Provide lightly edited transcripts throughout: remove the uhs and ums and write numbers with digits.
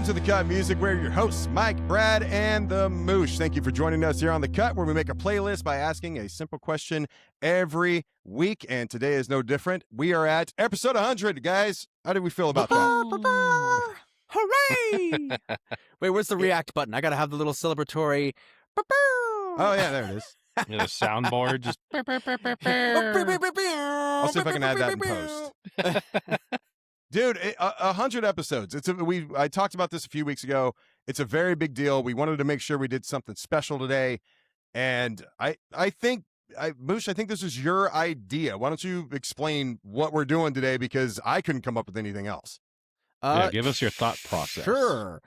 to The Cut Music. We're your hosts, Mike, Brad, and the Moosh. Thank you for joining us here on The Cut, where we make a playlist by asking a simple question every week. And today is no different. We are at episode 100, guys. How did we feel about that? Hooray! Wait, where's the react button? I gotta have the little celebratory. Oh, yeah, there it is. The soundboard just. I'll see if I can add that in post. Dude, 100 episodes. I talked about this a few weeks ago. It's a very big deal. We wanted to make sure we did something special today. And I think, Moosh, I think this is your idea. Why don't you explain what we're doing today? Because I couldn't come up with anything else. Yeah, give us your thought process. Sure.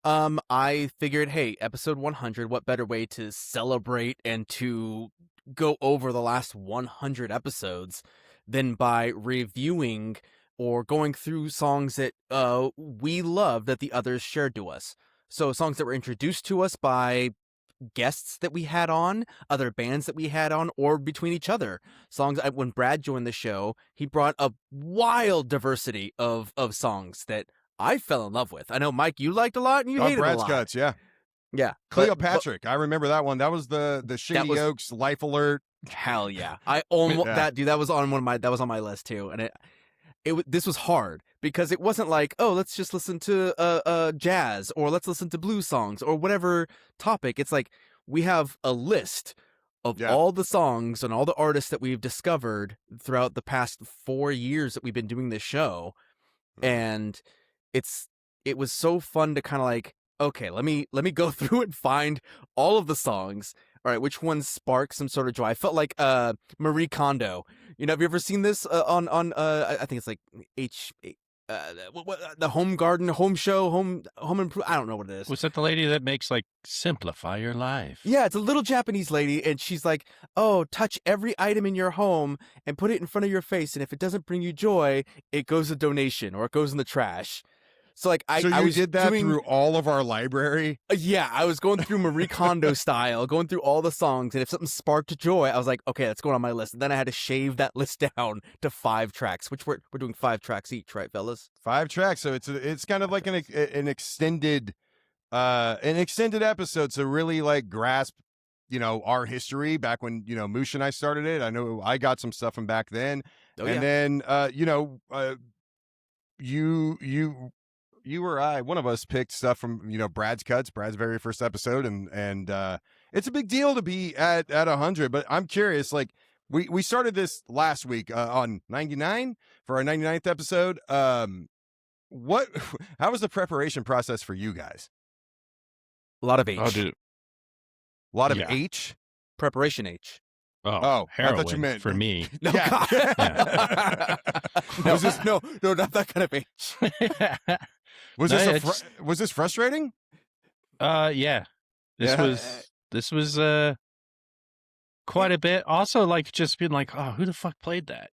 I figured, hey, episode 100, what better way to celebrate and to go over the last 100 episodes than by reviewing or going through songs that we love that the others shared to us. So songs that were introduced to us by guests that we had on, other bands that we had on, or between each other. Songs, when Brad joined the show, he brought a wild diversity of songs that I fell in love with. I know, Mike, you liked a lot and you hated Brad's a lot. Cuts, yeah. Yeah. Cleopatra. I remember that one. That was the Shady Oaks Life Alert. Hell yeah. I own that, dude. That was on my list too. And this was hard because it wasn't like, oh, let's just listen to jazz or let's listen to blues songs or whatever topic. It's like we have a list of all the songs and all the artists that we've discovered throughout the past 4 years that we've been doing this show. And it was so fun to kind of like, okay, let me go through and find all of the songs. All right, which ones spark some sort of joy? I felt like Marie Kondo. You know, have you ever seen this on I think it's like the Home Garden, Home Show, Home Improve. I don't know what it is. Was that the lady that makes like simplify your life? Yeah, it's a little Japanese lady, and she's like, "Oh, touch every item in your home and put it in front of your face, and if it doesn't bring you joy, it goes a donation or it goes in the trash." So like I was did that through all of our library? Yeah, I was going through Marie Kondo style, going through all the songs, and if something sparked joy, I was like, okay, that's going on my list. And then I had to shave that list down to 5 tracks, which we're doing 5 tracks each, right, fellas? 5 tracks, so it's kind of like an extended episode to really like grasp, you know, our history back when, you know, Moosh and I started it. I know I got some stuff from back then, then you or I, one of us picked stuff from, you know, Brad's very first episode. And it's a big deal to be at 100, but I'm curious, like we started this last week on 99 for our 99th episode. How was the preparation process for you guys? A lot of H. Oh, dude. A lot of H? Preparation H. Oh, heroin I thought you meant for me. No, yeah. no, not that kind of H. Was this frustrating? Yeah. This was quite a bit. Also, like just being like, oh, who the fuck played that?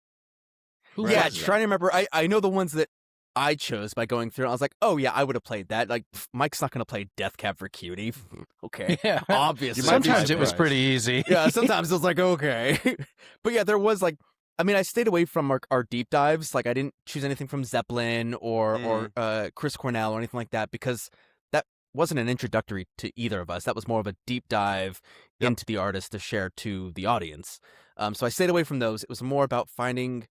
Trying to remember. I know the ones that I chose by going through. I was like, oh yeah, I would have played that. Like, Mike's not going to play Death Cab for Cutie. Okay, yeah, obviously. Sometimes it was pretty easy. Yeah, sometimes it was like okay, but yeah, there was like. I mean, I stayed away from our deep dives. Like, I didn't choose anything from Zeppelin or Chris Cornell or anything like that because that wasn't an introductory to either of us. That was more of a deep dive into the artist to share to the audience. So I stayed away from those. It was more about finding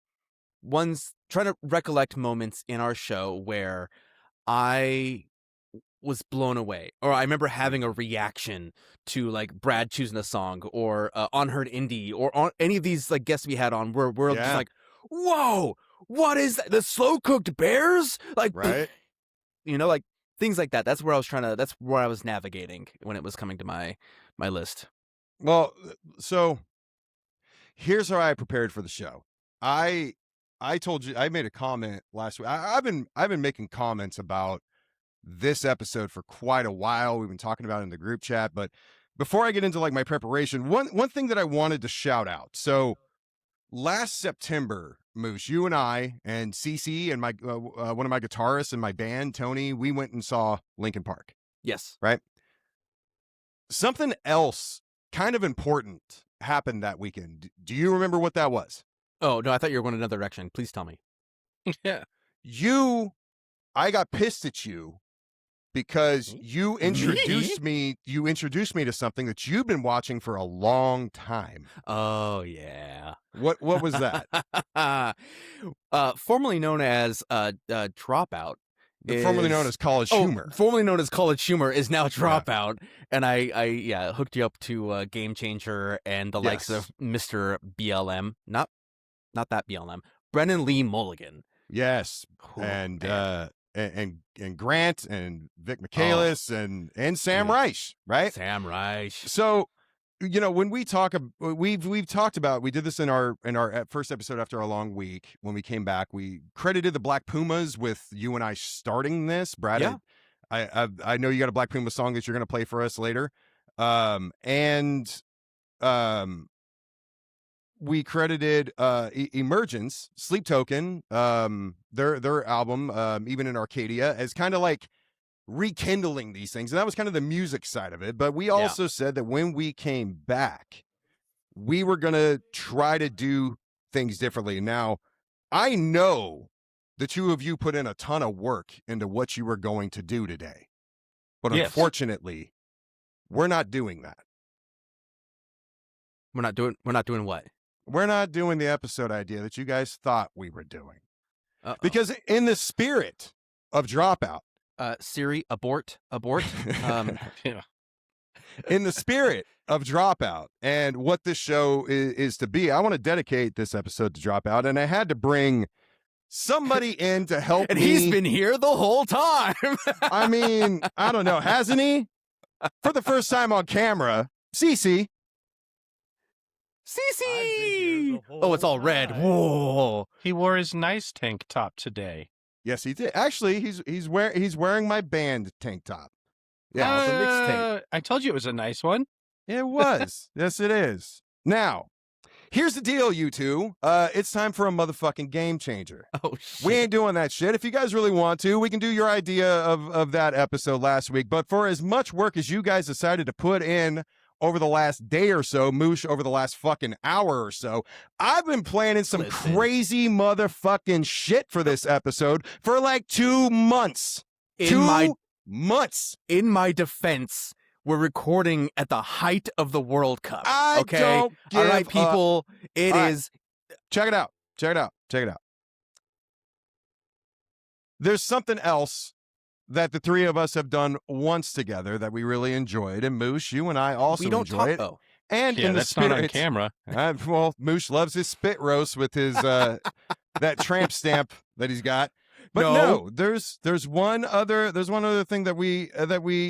trying to recollect moments in our show where I was blown away, or I remember having a reaction to like Brad choosing a song or Unheard Indie or on any of these like guests we had on where we're just like, whoa, what is that? The Slow Cooked Bears? Like, right. You know, like things like that. That's where I was navigating when it was coming to my list. Well, so here's how I prepared for the show. I told you, I made a comment last week. I've been making comments about this episode for quite a while. We've been talking about it in the group chat, but before I get into like my preparation, one thing that I wanted to shout out. So last September, Moosh, you and I and CC and my one of my guitarists in my band, Tony, we went and saw Linkin Park. Yes. Right? Something else kind of important happened that weekend. Do you remember what that was? Oh, no, I thought you were going another direction. Please tell me. Yeah. I got pissed at you because you introduced me to something that you've been watching for a long time. Oh yeah. What was that? Formerly known as Dropout. Formerly known as College Humor. Formerly known as College Humor is now Dropout, and I hooked you up to Game Changer and the likes of Mr. BLM, not that BLM, Brennan Lee Mulligan. Yes, and Grant and Vic Michaelis and Sam Reich, right? Sam Reich. So, when we talk, we've talked about, we did this in our first episode after a long week. When we came back, we credited the Black Pumas with you and I starting this. Brad, Yeah. I know you got a Black Puma song that you're going to play for us later, we credited Emergence, Sleep Token, their album, even in Arcadia, as kind of like rekindling these things. And that was kind of the music side of it. But we also said that when we came back, we were going to try to do things differently. Now, I know the two of you put in a ton of work into what you were going to do today. But unfortunately, we're not doing that. We're not doing what? We're not doing the episode idea that you guys thought we were doing. Because in the spirit of Dropout, Siri, abort. In the spirit of Dropout and what this show is to be, I want to dedicate this episode to Dropout, and I had to bring somebody in to help and me. He's been here the whole time. I mean, I don't know, hasn't he? For the first time on camera, Cece. Cece! Oh, it's all red. Whoa! He wore his nice tank top today. Yes, he did. Actually, he's wearing my band tank top. Yeah, it's a mixtape. I told you it was a nice one. It was. Yes, it is. Now, here's the deal, you two. It's time for a motherfucking game changer. Oh, shit. We ain't doing that shit. If you guys really want to, we can do your idea of that episode last week. But for as much work as you guys decided to put in over the last day or so, Moosh, over the last fucking hour or so, I've been planning some crazy motherfucking shit for this episode for like 2 months. Months. In my defense, we're recording at the height of the World Cup. Okay? Don't give all right, people. It all is. Right. Check it out. There's something else that the three of us have done once together that we really enjoyed, and Moosh, you and I also enjoy it. Oh. And in the that's spirit, not on camera. Well, Moosh loves his spit roast with his that tramp stamp that he's got. But no, there's one other thing that we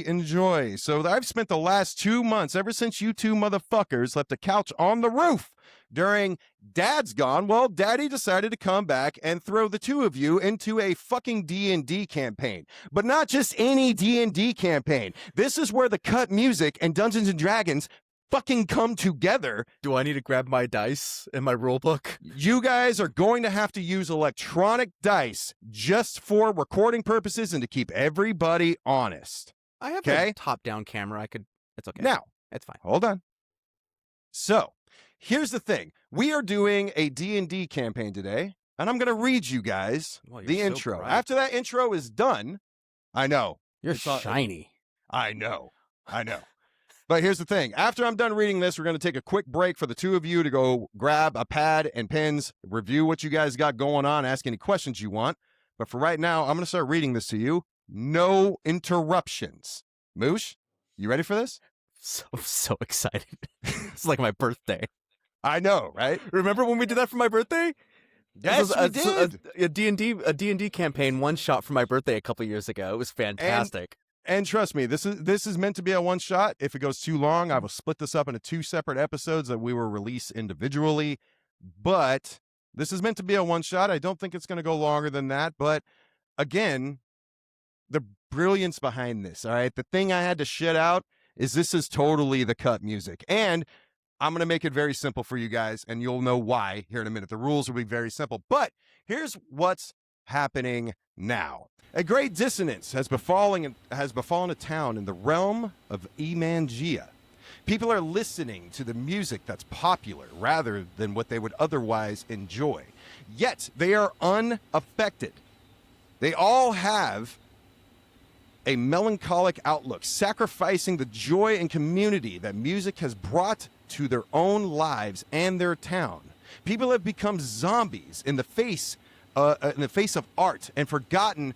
enjoy. So I've spent the last 2 months, ever since you two motherfuckers left a couch on the roof during Dad's gone. Well, Daddy decided to come back and throw the two of you into a fucking D&D campaign. But not just any D&D campaign. This is where the cut music and Dungeons and Dragons fucking come together. Do I need to grab my dice and my rule book? You guys are going to have to use electronic dice just for recording purposes and to keep everybody honest. I have a top-down camera. It's okay. Now, it's fine. Hold on. So, here's the thing. We are doing a D&D campaign today, and I'm going to read you guys the intro. Bright. After that intro is done, I know. You're shiny. I know. But here's the thing. After I'm done reading this, we're going to take a quick break for the two of you to go grab a pad and pens, review what you guys got going on, ask any questions you want. But for right now, I'm going to start reading this to you. No interruptions. Moosh, you ready for this? So excited. It's like my birthday. I know, right? Remember when we did that for my birthday? Yes, we did. A D&D campaign one shot for my birthday a couple years ago. It was fantastic. And trust me, this is meant to be a one shot. If it goes too long, I will split this up into 2 separate episodes that we will release individually. But this is meant to be a one shot. I don't think it's going to go longer than that. But again, the brilliance behind this, all right? The thing I had to shit out is this is totally the cut music. And I'm going to make it very simple for you guys, and you'll know why here in a minute. The rules will be very simple. But here's what's happening now. A great dissonance has befallen a town in the realm of Emangia. People are listening to the music that's popular rather than what they would otherwise enjoy. Yet they are unaffected. They all have a melancholic outlook, sacrificing the joy and community that music has brought to their own lives and their town. People have become zombies in the face of art and forgotten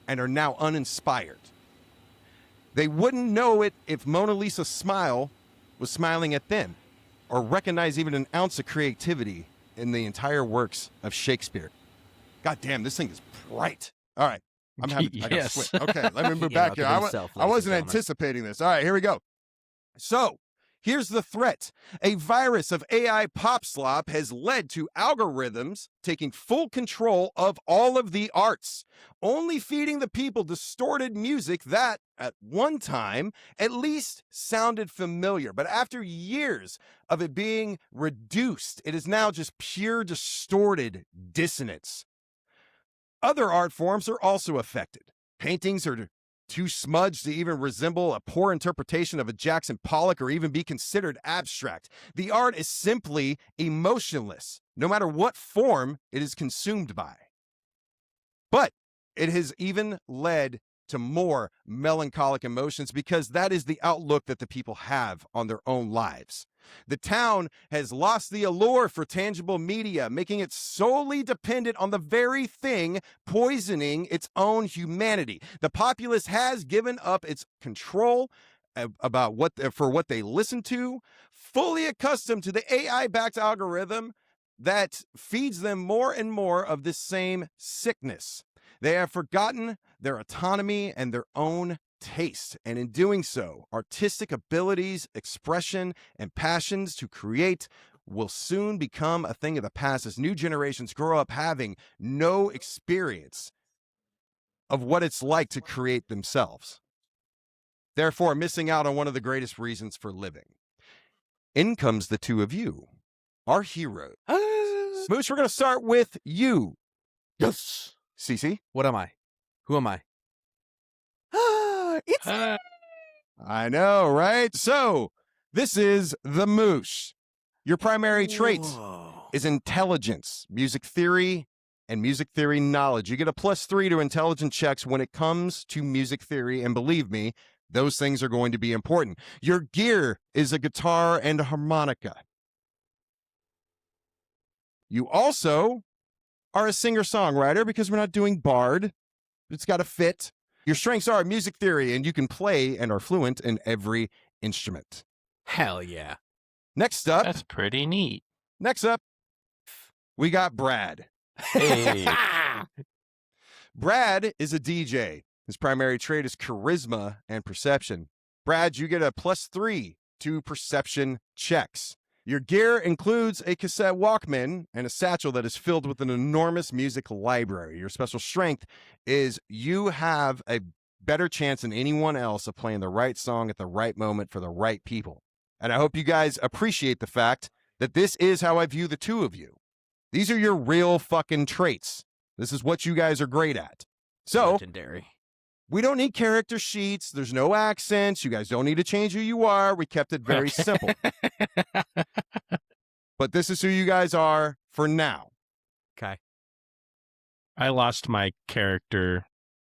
and are now uninspired. They wouldn't know it if Mona Lisa's smile was smiling at them, or recognize even an ounce of creativity in the entire works of Shakespeare. God damn, this thing is bright. All right. I gotta switch. Okay, let me move back here. I wasn't anticipating this. All right, here we go. So, here's the threat. A virus of AI pop slop has led to algorithms taking full control of all of the arts, only feeding the people distorted music that, at one time, at least sounded familiar. But after years of it being reduced, it is now just pure distorted dissonance. Other art forms are also affected. Paintings are too smudged to even resemble a poor interpretation of a Jackson Pollock or even be considered abstract. The art is simply emotionless, no matter what form it is consumed by. But it has even led to more melancholic emotions because that is the outlook that the people have on their own lives. The town has lost the allure for tangible media, making it solely dependent on the very thing poisoning its own humanity. The populace has given up its control about what they listen to, fully accustomed to the AI-backed algorithm that feeds them more and more of this same sickness. They have forgotten their autonomy and their own taste, and in doing so, artistic abilities, expression, and passions to create will soon become a thing of the past as new generations grow up having no experience of what it's like to create themselves, therefore missing out on one of the greatest reasons for living. In comes the two of you, our heroes. Moosh, we're going to start with you. Yes. Cece? What am I? Who am I? It's I know, right? So, this is the Moosh. Your primary trait is intelligence, music theory, and music theory knowledge. You get a +3 to intelligence checks when it comes to music theory, and believe me, those things are going to be important. Your gear is a guitar and a harmonica. You also are a singer-songwriter because we're not doing bard. It's got to fit. Your strengths are music theory, and you can play and are fluent in every instrument. Hell yeah. Next up. That's pretty neat. Next up, we got Brad. Hey. Brad is a DJ. His primary trait is charisma and perception. Brad, you get a +3 to perception checks. Your gear includes a cassette Walkman and a satchel that is filled with an enormous music library. Your special strength is you have a better chance than anyone else of playing the right song at the right moment for the right people. And I hope you guys appreciate the fact that this is how I view the two of you. These are your real fucking traits. This is what you guys are great at. So, legendary. We don't need character sheets. There's no accents. You guys don't need to change who you are. We kept it very simple. But this is who you guys are for now. Okay. I lost my character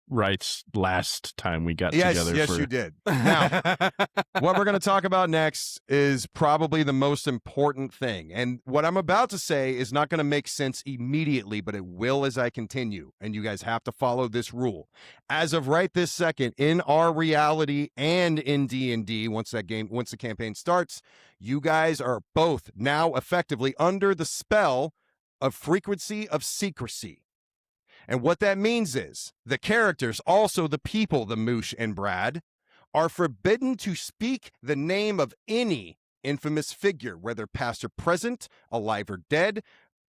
rights last time we got together. Yes, you did. Now, what we're going to talk about next is probably the most important thing. And what I'm about to say is not going to make sense immediately, but it will as I continue. And you guys have to follow this rule. As of right this second, in our reality and in D&D, once the campaign starts, you guys are both now effectively under the spell of frequency of secrecy. And what that means is the characters, also the people, the Moosh and Brad, are forbidden to speak the name of any infamous figure, whether past or present, alive or dead,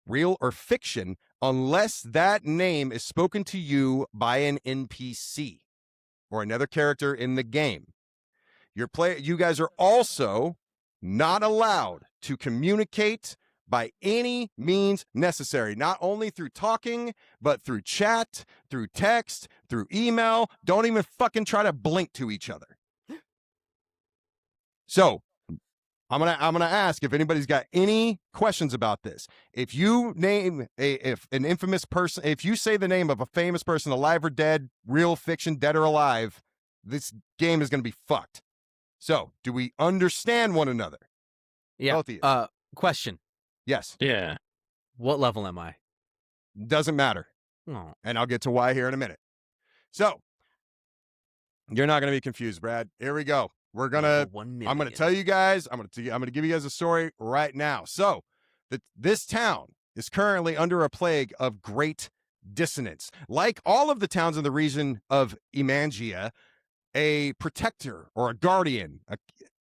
real or fiction, unless that name is spoken to you by an NPC or another character in the game. You guys are also not allowed to communicate by any means necessary, not only through talking, but through chat, through text, through email. Don't even fucking try to blink to each other. So, I'm gonna ask if anybody's got any questions about this. If you name an infamous person, if you say the name of a famous person, alive or dead, real fiction, dead or alive, this game is going to be fucked. So, do we understand one another? Yeah. Both of you. Question. Yes. Yeah. What level am I? Doesn't matter. Oh. And I'll get to why here in a minute. So, you're not going to be confused, Brad. Here we go. We're going to, I'm going to tell you guys, I'm going to give you guys a story right now. So, this town is currently under a plague of great dissonance. Like all of the towns in the region of Emangia, a protector or a guardian,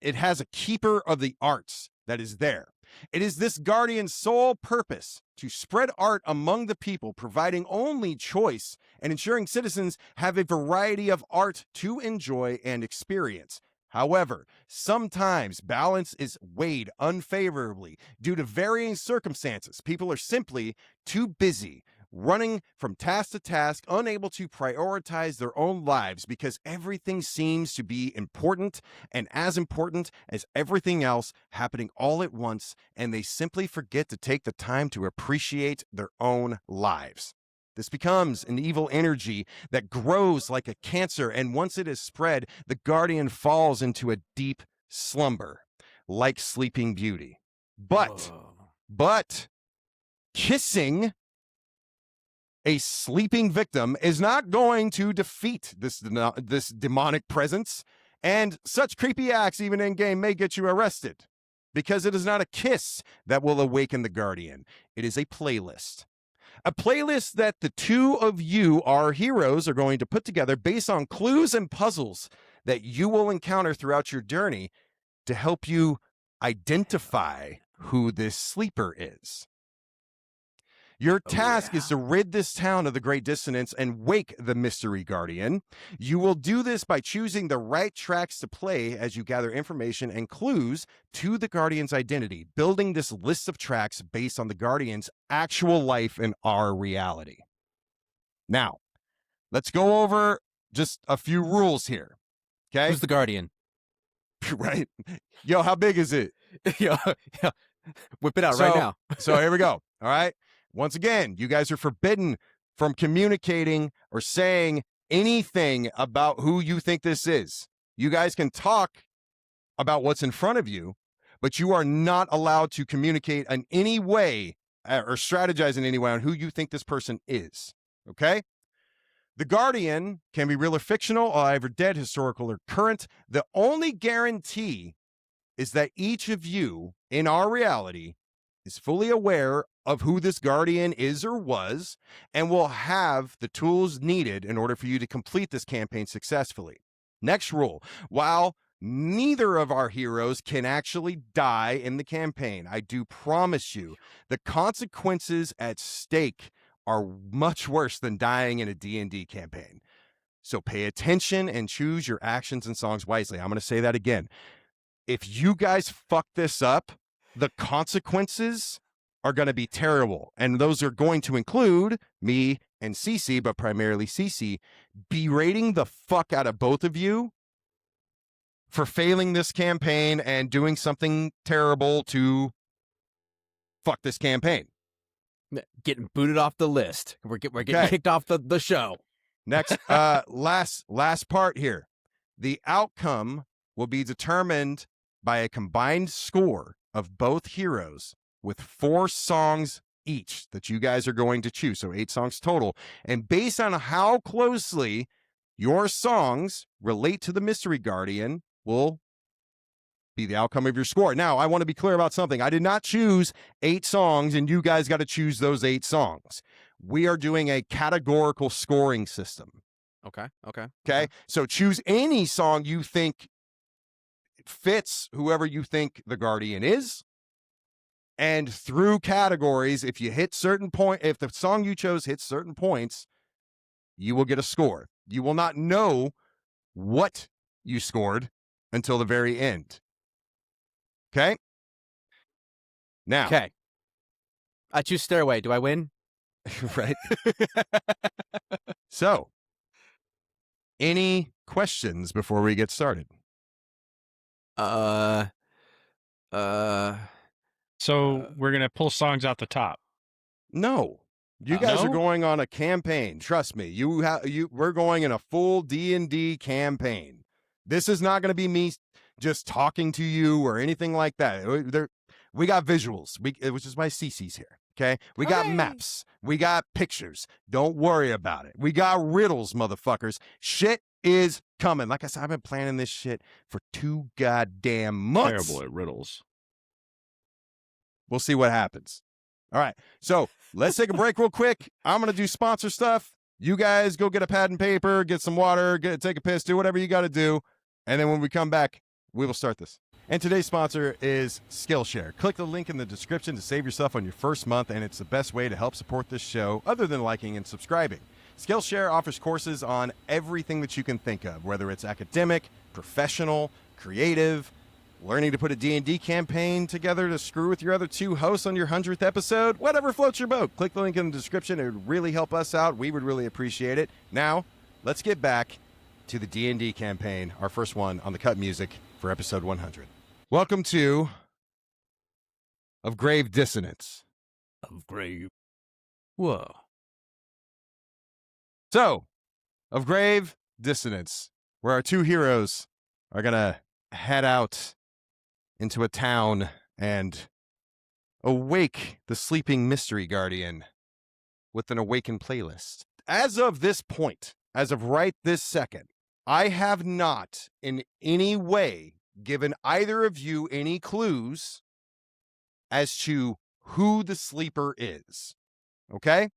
it has a keeper of the arts that is there. It is this guardian's sole purpose to spread art among the people, providing only choice and ensuring citizens have a variety of art to enjoy and experience. However, sometimes balance is weighed unfavorably due to varying circumstances. People are simply too busy running from task to task, unable to prioritize their own lives because everything seems to be important and as important as everything else happening all at once, and they simply forget to take the time to appreciate their own lives. This becomes an evil energy that grows like a cancer, and once it is spread, the guardian falls into a deep slumber, like Sleeping Beauty. But kissing a sleeping victim is not going to defeat this demonic presence, and such creepy acts, even in game, may get you arrested because it is not a kiss that will awaken the guardian. It is a playlist. A playlist that the two of you, our heroes, are going to put together based on clues and puzzles that you will encounter throughout your journey to help you identify who this sleeper is. Your task is to rid this town of the Great Dissonance and wake the Mystery Guardian. You will do this by choosing the right tracks to play as you gather information and clues to the Guardian's identity, building this list of tracks based on the Guardian's actual life in our reality. Now, let's go over just a few rules here. Okay? Who's the Guardian? Right? Yo, how big is it? yeah. Whip it out right now. So here we go. All right? Once again, you guys are forbidden from communicating or saying anything about who you think this is. You guys can talk about what's in front of you, but you are not allowed to communicate in any way or strategize in any way on who you think this person is. Okay? The Guardian can be real or fictional, either dead, historical, or current. The only guarantee is that each of you in our reality is fully aware of who this Guardian is or was, and will have the tools needed in order for you to complete this campaign successfully. Next rule, while neither of our heroes can actually die in the campaign, I do promise you the consequences at stake are much worse than dying in a D&D campaign. So pay attention and choose your actions and songs wisely. I'm going to say that again. If you guys fuck this up, the consequences are going to be terrible. And those are going to include me and Cece, but primarily Cece, berating the fuck out of both of you for failing this campaign and doing something terrible to fuck this campaign. Getting booted off the list. We're getting kicked off the show. Next, last part here. The outcome will be determined by a combined score of both heroes with 4 songs each that you guys are going to choose. So 8 songs total. And based on how closely your songs relate to the Mystery Guardian will be the outcome of your score. Now, I want to be clear about something. I did not choose 8 songs, and you guys got to choose those 8 songs. We are doing a categorical scoring system. Okay. So choose any song you think fits whoever you think the Guardian is. And through categories, if you hit certain point, if the song you chose hits certain points, you will get a score. You will not know what you scored until the very end. Okay? Now. Okay. I choose Stairway. Do I win? Right. So, any questions before we get started? So we're gonna pull songs out the top. No. You guys are No? going on a campaign. Trust me. We're going in a full D&D campaign. This is not going to be me just talking to you or anything like that. We got visuals, which is why Cece's here. Okay, we got maps, we got pictures. Don't worry about it. We got riddles, motherfuckers. Shit is coming. Like I said, I've been planning this shit for 2 goddamn months. Terrible at riddles. We'll see what happens. All right, so let's take a break real quick. I'm gonna do sponsor stuff. You guys go get a pad and paper, get some water, take a piss, do whatever you got to do, and then when we come back, we will start this. And today's sponsor is Skillshare. Click the link in the description to save yourself on your first month, and it's the best way to help support this show other than liking and subscribing. Skillshare offers courses on everything that you can think of, whether it's academic, professional, creative, learning to put a D&D campaign together to screw with your other 2 hosts on your 100th episode, whatever floats your boat. Click the link in the description. It would really help us out. We would really appreciate it. Now, let's get back to the D&D campaign, our first one on the cut music for episode 100. Welcome to Of Grave Dissonance. Of grave. Whoa. So, Of Grave Dissonance, where our 2 heroes are going to head out into a town and awake the sleeping mystery guardian with an awakened playlist. As of this point, as of right this second, I have not in any way given either of you any clues as to who the sleeper is. Okay?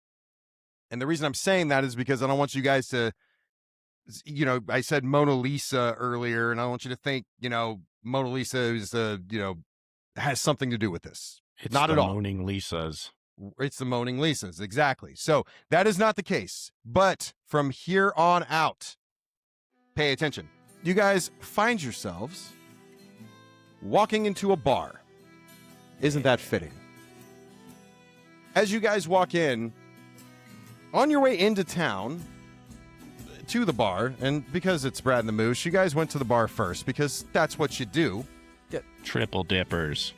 And the reason I'm saying that is because I don't want you guys to, I said Mona Lisa earlier, and I don't want you to think, Mona Lisa is, has something to do with this. It's not the at all. Moaning Lisas. It's the Moaning Lisas, exactly. So that is not the case. But from here on out, pay attention. You guys find yourselves walking into a bar. Isn't that fitting? As you guys walk in, on your way into town, to the bar, and because it's Brad and the Moosh, you guys went to the bar first because that's what you do. Triple dippers.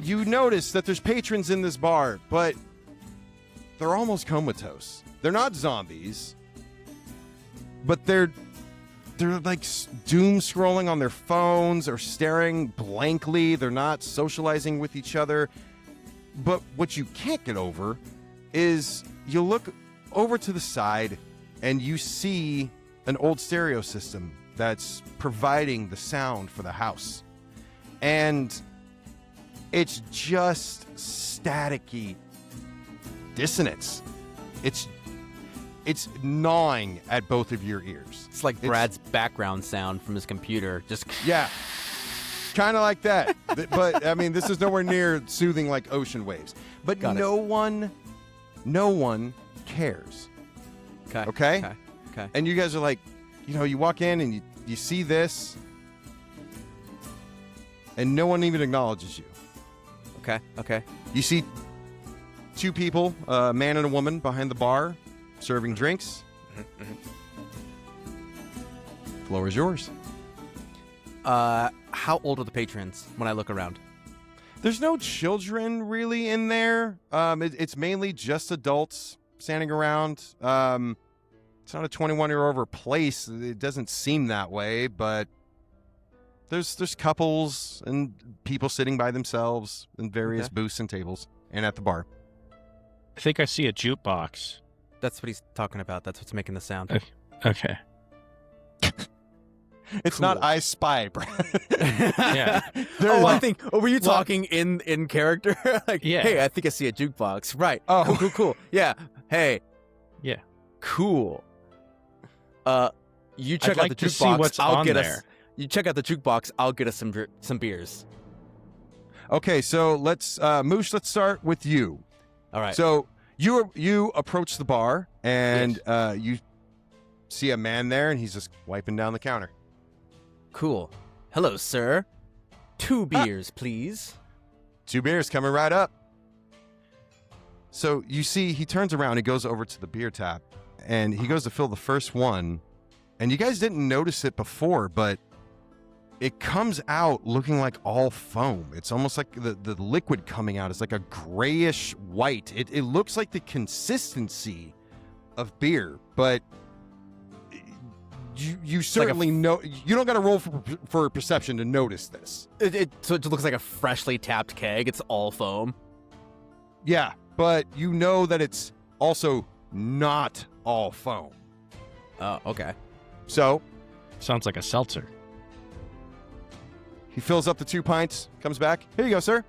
You notice that there's patrons in this bar, but they're almost comatose. They're not zombies, but they're like doom scrolling on their phones or staring blankly. They're not socializing with each other. But what you can't get over is you look over to the side and you see an old stereo system that's providing the sound for the house. And it's just staticky dissonance. It's gnawing at both of your ears. It's like Brad's background sound from his computer. Just yeah, kind of like that. But I mean, this is nowhere near soothing like ocean waves. But no one cares. Okay. And you guys are like, you walk in and you see this, and no one even acknowledges you. Okay. You see 2 people, a man and a woman, behind the bar, serving drinks. Floor is yours. How old are the patrons when I look around? There's no children really in there. It's mainly just adults standing around. It's not a 21-year-old place. It doesn't seem that way, but there's couples and people sitting by themselves in various booths and tables and at the bar. I think I see a jukebox. That's what he's talking about. That's what's making the sound. Okay. It's not I Spy, Brad. Yeah. I think. Were you talking in character? Like, yeah. Hey, I think I see a jukebox. Right. Oh, Cool. Yeah. Hey. Yeah. Cool. You check I'd out like the to jukebox. see what's I'll on get there. us. You check out the jukebox. I'll get us some beers. Okay, so let's Moosh. Let's start with you. All right. So you approach the bar and you see a man there, and he's just wiping down the counter. Cool. Hello, sir. 2 beers, please. 2 beers coming right up. So you see, he turns around, he goes over to the beer tap, and he goes to fill the first one. And you guys didn't notice it before, but it comes out looking like all foam. It's almost like the liquid coming out is like a grayish white. It looks like the consistency of beer, but you certainly know. You don't got to roll for perception to notice this. So it looks like a freshly tapped keg. It's all foam. Yeah, but you know that it's also not all foam. Oh, okay. So Sounds like a seltzer. he fills up the 2 pints, comes back. Here you go, sir.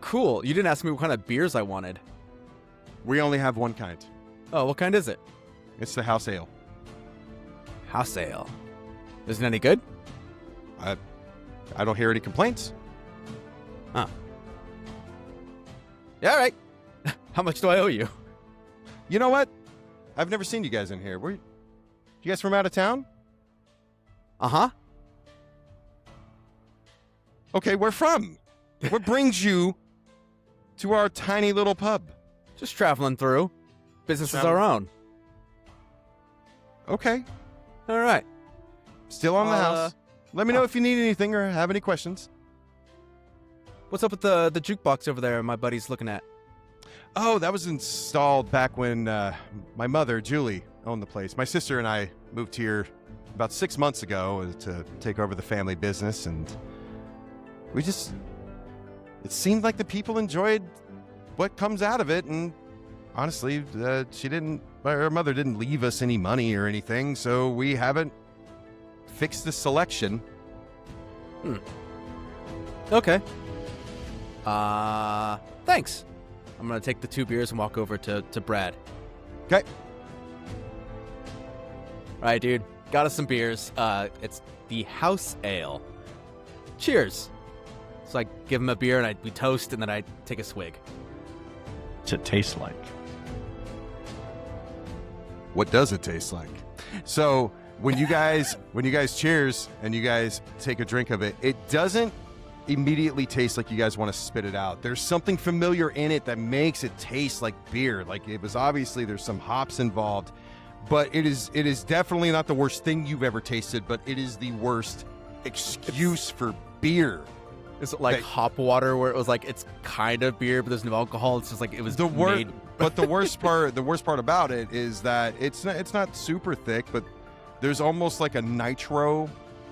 Cool. You didn't ask me what kind of beers I wanted. We only have one kind. Oh, what kind is it? It's the house ale. House ale. Isn't any good? I don't hear any complaints. Huh. Yeah, all right. How much do I owe you? You know what? I've never seen you guys in here. You guys from out of town? Uh-huh. Okay, where from? What brings you to our tiny little pub? Just traveling through. Business is Traveling. our own. Okay, All right. still on the house. Let me know if you need anything or have any questions. What's up with the jukebox over there my buddy's looking at? Oh, that was installed back when my mother, Julie, owned the place. My sister and I moved here about 6 months ago to take over the family business, and it seemed like the people enjoyed what comes out of it, and honestly, her mother didn't leave us any money or anything, so we haven't fixed the selection. Okay. Thanks. I'm gonna take the 2 beers and walk over to Brad. Okay. All right, dude. Got us some beers. It's the house ale. Cheers. So I give him a beer and we toast and then I take a swig. What's it taste like? What does it taste like? So when you guys cheers and you guys take a drink of it, it doesn't immediately taste like you guys want to spit it out. There's something familiar in it that makes it taste like beer. Like it was obviously there's some hops involved, but it is definitely not the worst thing you've ever tasted, but it is the worst excuse for beer. It's like hop water where it was like it's kind of beer but there's no alcohol. It's just like it was the worst. made. But the worst part about it is that it's not super thick, but there's almost like a nitro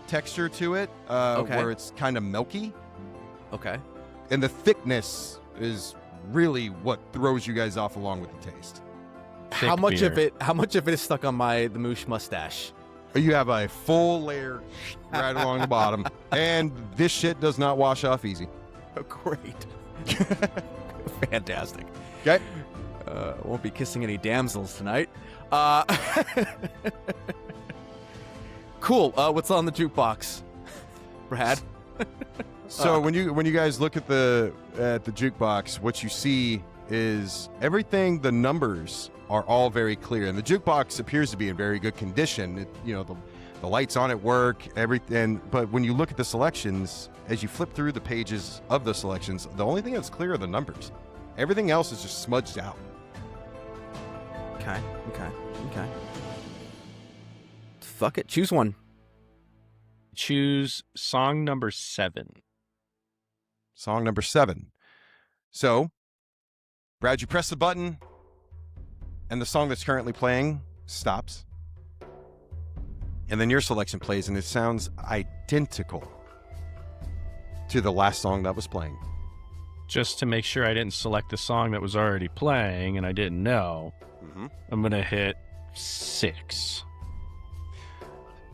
texture to it, where it's kind of milky. Okay. And the thickness is really what throws you guys off along with the taste. How much of it is stuck on the Moosh mustache? You have a full layer right along the bottom, and this shit does not wash off easy. Oh, great. Fantastic. Okay. Won't be kissing any damsels tonight. Cool. What's on the jukebox, Brad? So when you guys look at the jukebox, what you see is everything. The numbers are all very clear, and the jukebox appears to be in very good condition. The lights on it work, everything. But when you look at the selections, as you flip through the pages of the selections, the only thing that's clear are the numbers. Everything else is just smudged out. Okay. Fuck it. Choose one. Choose song number 7. Song number 7. So, Brad, you press the button, and the song that's currently playing stops. And then your selection plays, and it sounds identical to the last song that was playing. Just to make sure I didn't select the song that was already playing and I didn't know, I'm going to hit 6.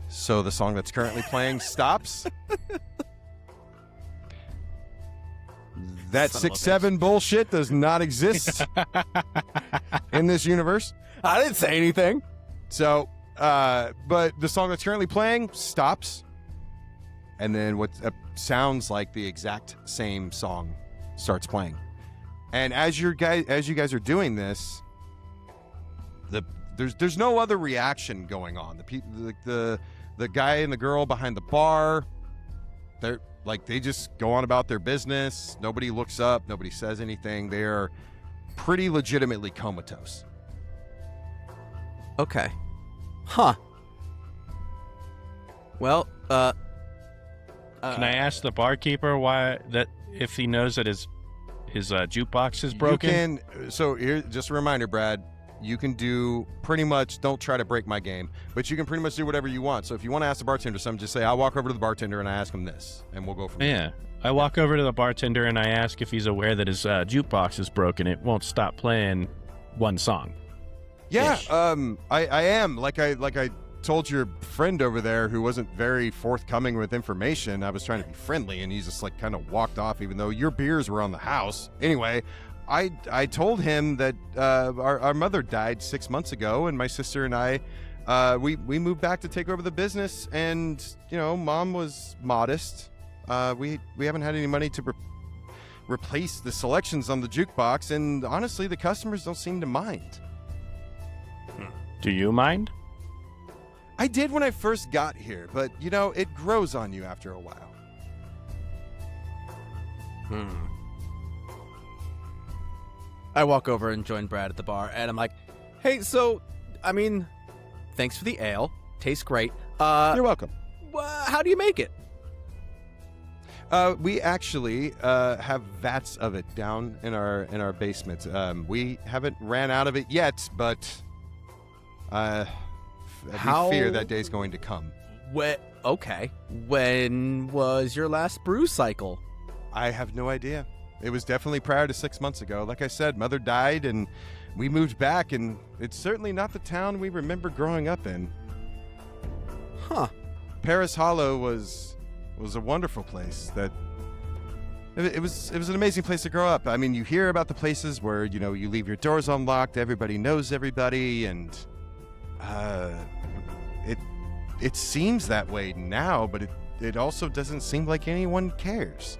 So the song that's currently playing stops. That 6-7 bullshit does not exist in this universe. I didn't say anything. So, but the song that's currently playing stops, and then what sounds like the exact same song starts playing. And as you guys are doing this, there's no other reaction going on. The people, the guy and the girl behind the bar, they just go on about their business. Nobody looks up. Nobody says anything. They are pretty legitimately comatose. Okay. Huh. Well, Can I ask the barkeeper why that if he knows that his jukebox is broken? So here, just a reminder, Brad. You can do pretty much. Don't try to break my game, but you can pretty much do whatever you want. So if you want to ask the bartender something, just say, "I'll walk over to the bartender and I ask him this," and we'll go from there. Yeah. I walk over to the bartender and I ask if he's aware that his jukebox is broken. It won't stop playing one song. Yeah, I am. Like I told your friend over there who wasn't very forthcoming with information. I was trying to be friendly, and he's just like kind of walked off, even though your beers were on the house. Anyway, I told him that our mother died 6 months ago, and my sister and I, we moved back to take over the business, and Mom was modest. We haven't had any money to replace the selections on the jukebox, and honestly, the customers don't seem to mind. Do you mind? I did when I first got here, but it grows on you after a while. I walk over and join Brad at the bar, and I'm like, "Hey, so, thanks for the ale. Tastes great. You're welcome. How do you make it?" We actually have vats of it down in our basement. We haven't ran out of it yet, but we fear that day's going to come. Okay. When was your last brew cycle? I have no idea. It was definitely prior to 6 months ago. Like I said, Mother died, and we moved back, and it's certainly not the town we remember growing up in. Huh. Paris Hollow was a wonderful place. It was an amazing place to grow up. I mean, you hear about the places where you leave your doors unlocked, everybody knows everybody, and it seems that way now, but it also doesn't seem like anyone cares.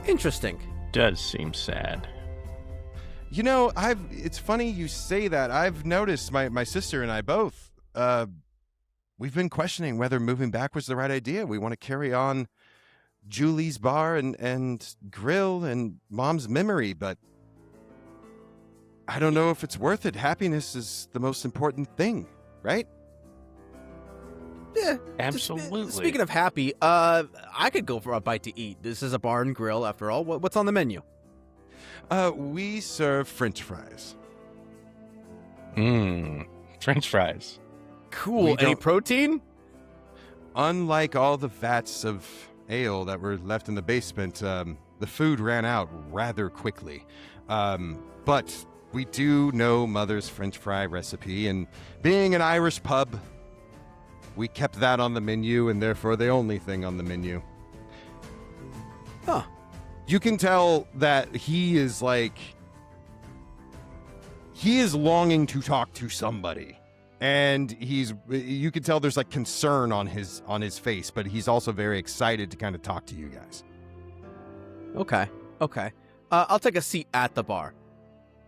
Interesting. Does seem sad. It's funny you say that. I've noticed my sister and I both, we've been questioning whether moving back was the right idea. We want to carry on Julie's bar and grill and Mom's memory, but I don't know if it's worth it. Happiness is the most important thing, right? Yeah, absolutely. Speaking of happy, I could go for a bite to eat. This is a bar and grill, after all. What's on the menu? We serve French fries. French fries. Cool. Any protein? Unlike all the vats of ale that were left in the basement, the food ran out rather quickly. But we do know Mother's French fry recipe, and being an Irish pub, we kept that on the menu, and therefore the only thing on the menu. Huh. You can tell that he is longing to talk to somebody. And you can tell there's concern on his face, but he's also very excited to kind of talk to you guys. Okay. I'll take a seat at the bar.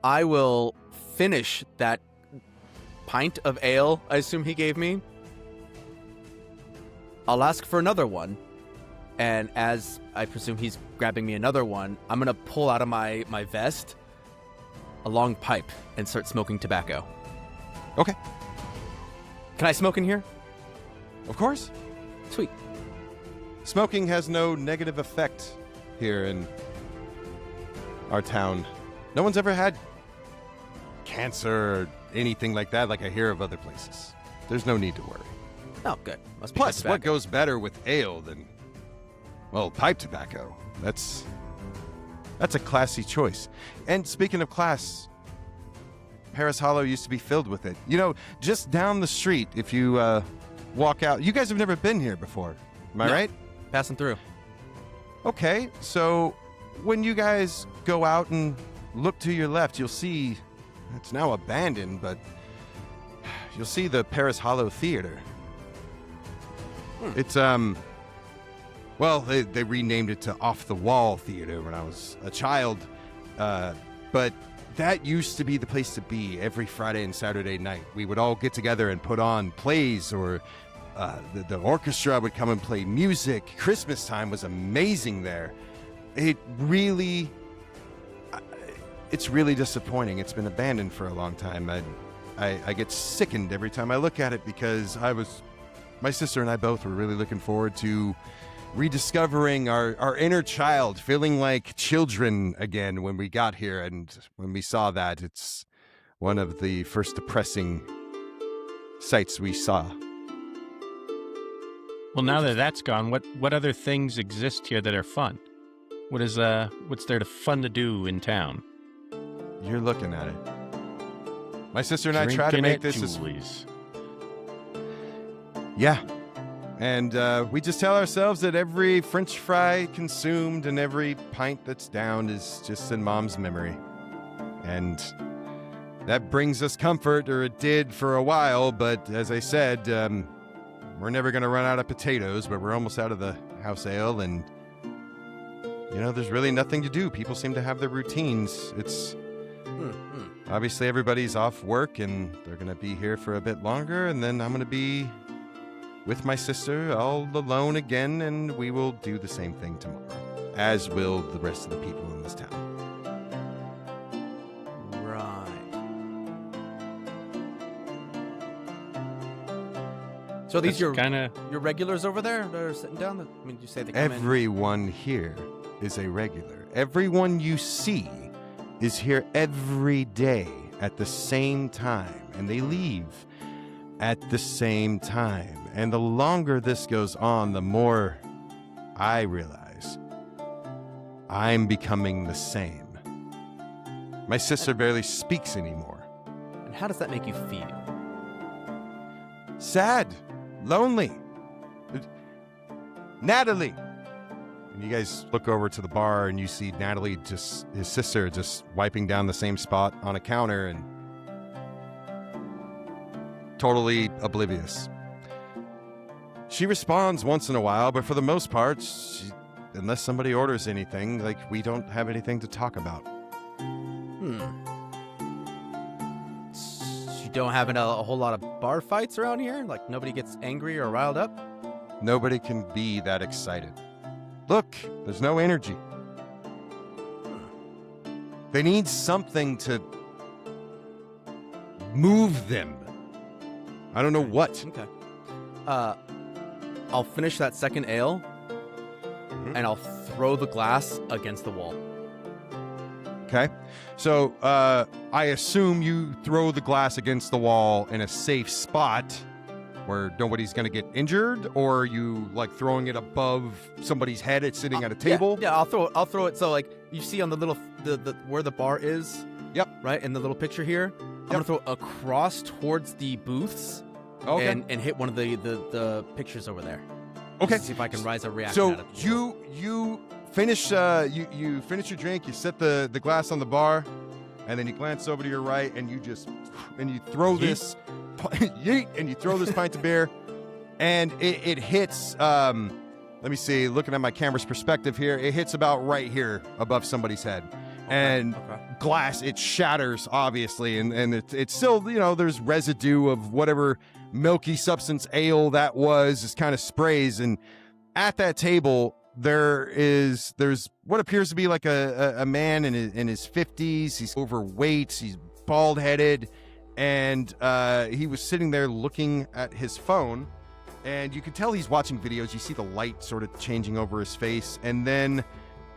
I will finish that pint of ale I assume he gave me. I'll ask for another one. And as I presume he's grabbing me another one, I'm going to pull out of my vest a long pipe and start smoking tobacco. Okay. Can I smoke in here? Of course. Sweet. Smoking has no negative effect here in our town. No one's ever had cancer or anything like that like I hear of other places. There's no need to worry. Oh, good. Must be Plus, good what tobacco. goes better with ale than, pipe tobacco? That's a classy choice. And speaking of class, Paris Hollow used to be filled with it. Just down the street, if you walk out. You guys have never been here before, am I right? Passing through. Okay, so when you guys go out and look to your left, you'll see it's now abandoned, but you'll see the Paris Hollow Theater. It's they renamed it to Off the Wall Theater when I was a child, but that used to be the place to be every Friday and Saturday night. We would all get together and put on plays, or the orchestra would come and play music. Christmas time was amazing there. It's really disappointing. It's been abandoned for a long time. I get sickened every time I look at it because my sister and I both were really looking forward to rediscovering our inner child, feeling like children again when we got here. And when we saw that, it's one of the first depressing sights we saw. Well, now that that's gone, what other things exist here that are fun? What's there fun to do in town? You're looking at it. My sister and I try to make this Julie's. Yeah. And we just tell ourselves that every French fry consumed and every pint that's downed is just in Mom's memory. And that brings us comfort, or it did for a while, but as I said, we're never going to run out of potatoes, but we're almost out of the house ale, and, you know, there's really nothing to do. People seem to have their routines. It's... Obviously, everybody's off work, and they're going to be here for a bit longer, and then I'm going to be with my sister all alone again, and we will do the same thing tomorrow, as will the rest of the people in this town. So these your kind your regulars over there that are sitting down? I mean, you say they come Everyone here is a regular. Everyone you see is here every day at the same time, and they leave at the same time. And the longer this goes on, the more I realize I'm becoming the same. My sister barely speaks anymore. And how does that make you feel? Sad. Lonely. Natalie. And you guys look over to the bar and you see Natalie, his sister, just wiping down the same spot on a counter and totally oblivious. She responds once in a while, but for the most part, unless somebody orders anything, like, we don't have anything to talk about. You don't have a whole lot of bar fights around here? Like, nobody gets angry or riled up? Nobody can be that excited. Look, there's no energy. They need something to move them. I don't know what. Okay. I'll finish that second ale, and I'll throw the glass against the wall. Okay. So, I assume you throw the glass against the wall in a safe spot where nobody's going to get injured, or are you, like, throwing it above somebody's head? It's sitting at a table? Yeah, I'll throw it so, like, you see on the little, the where the bar is? Yep. Right, in the little picture here? I'm going to throw it across towards the booths. Okay. And hit one of the pictures over there. Okay. See if I can rise a reaction out of it. So you finish you finish your drink, you set the glass on the bar, and then you glance over to your right and you throw this yeet, and you throw this pint of beer, and it hits let me see, looking at my camera's perspective here, it hits about right here above somebody's head. And glass, it shatters, obviously, and it's still, you know, there's residue of whatever milky substance ale that was, just kind of sprays. And at that table, there's what appears to be like a man in his 50s. He's overweight, he's bald-headed, and he was sitting there looking at his phone, and you could tell he's watching videos. You see the light sort of changing over his face, and then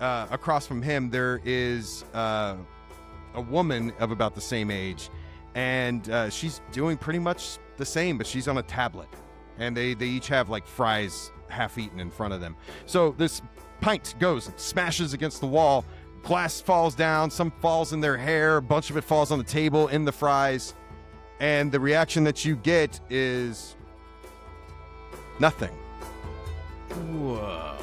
across from him, there is a woman of about the same age, and she's doing pretty much the same, but she's on a tablet, and they each have, like, fries half-eaten in front of them. So this pint goes and smashes against the wall, glass falls down, some falls in their hair, a bunch of it falls on the table, in the fries, and the reaction that you get is nothing. Whoa.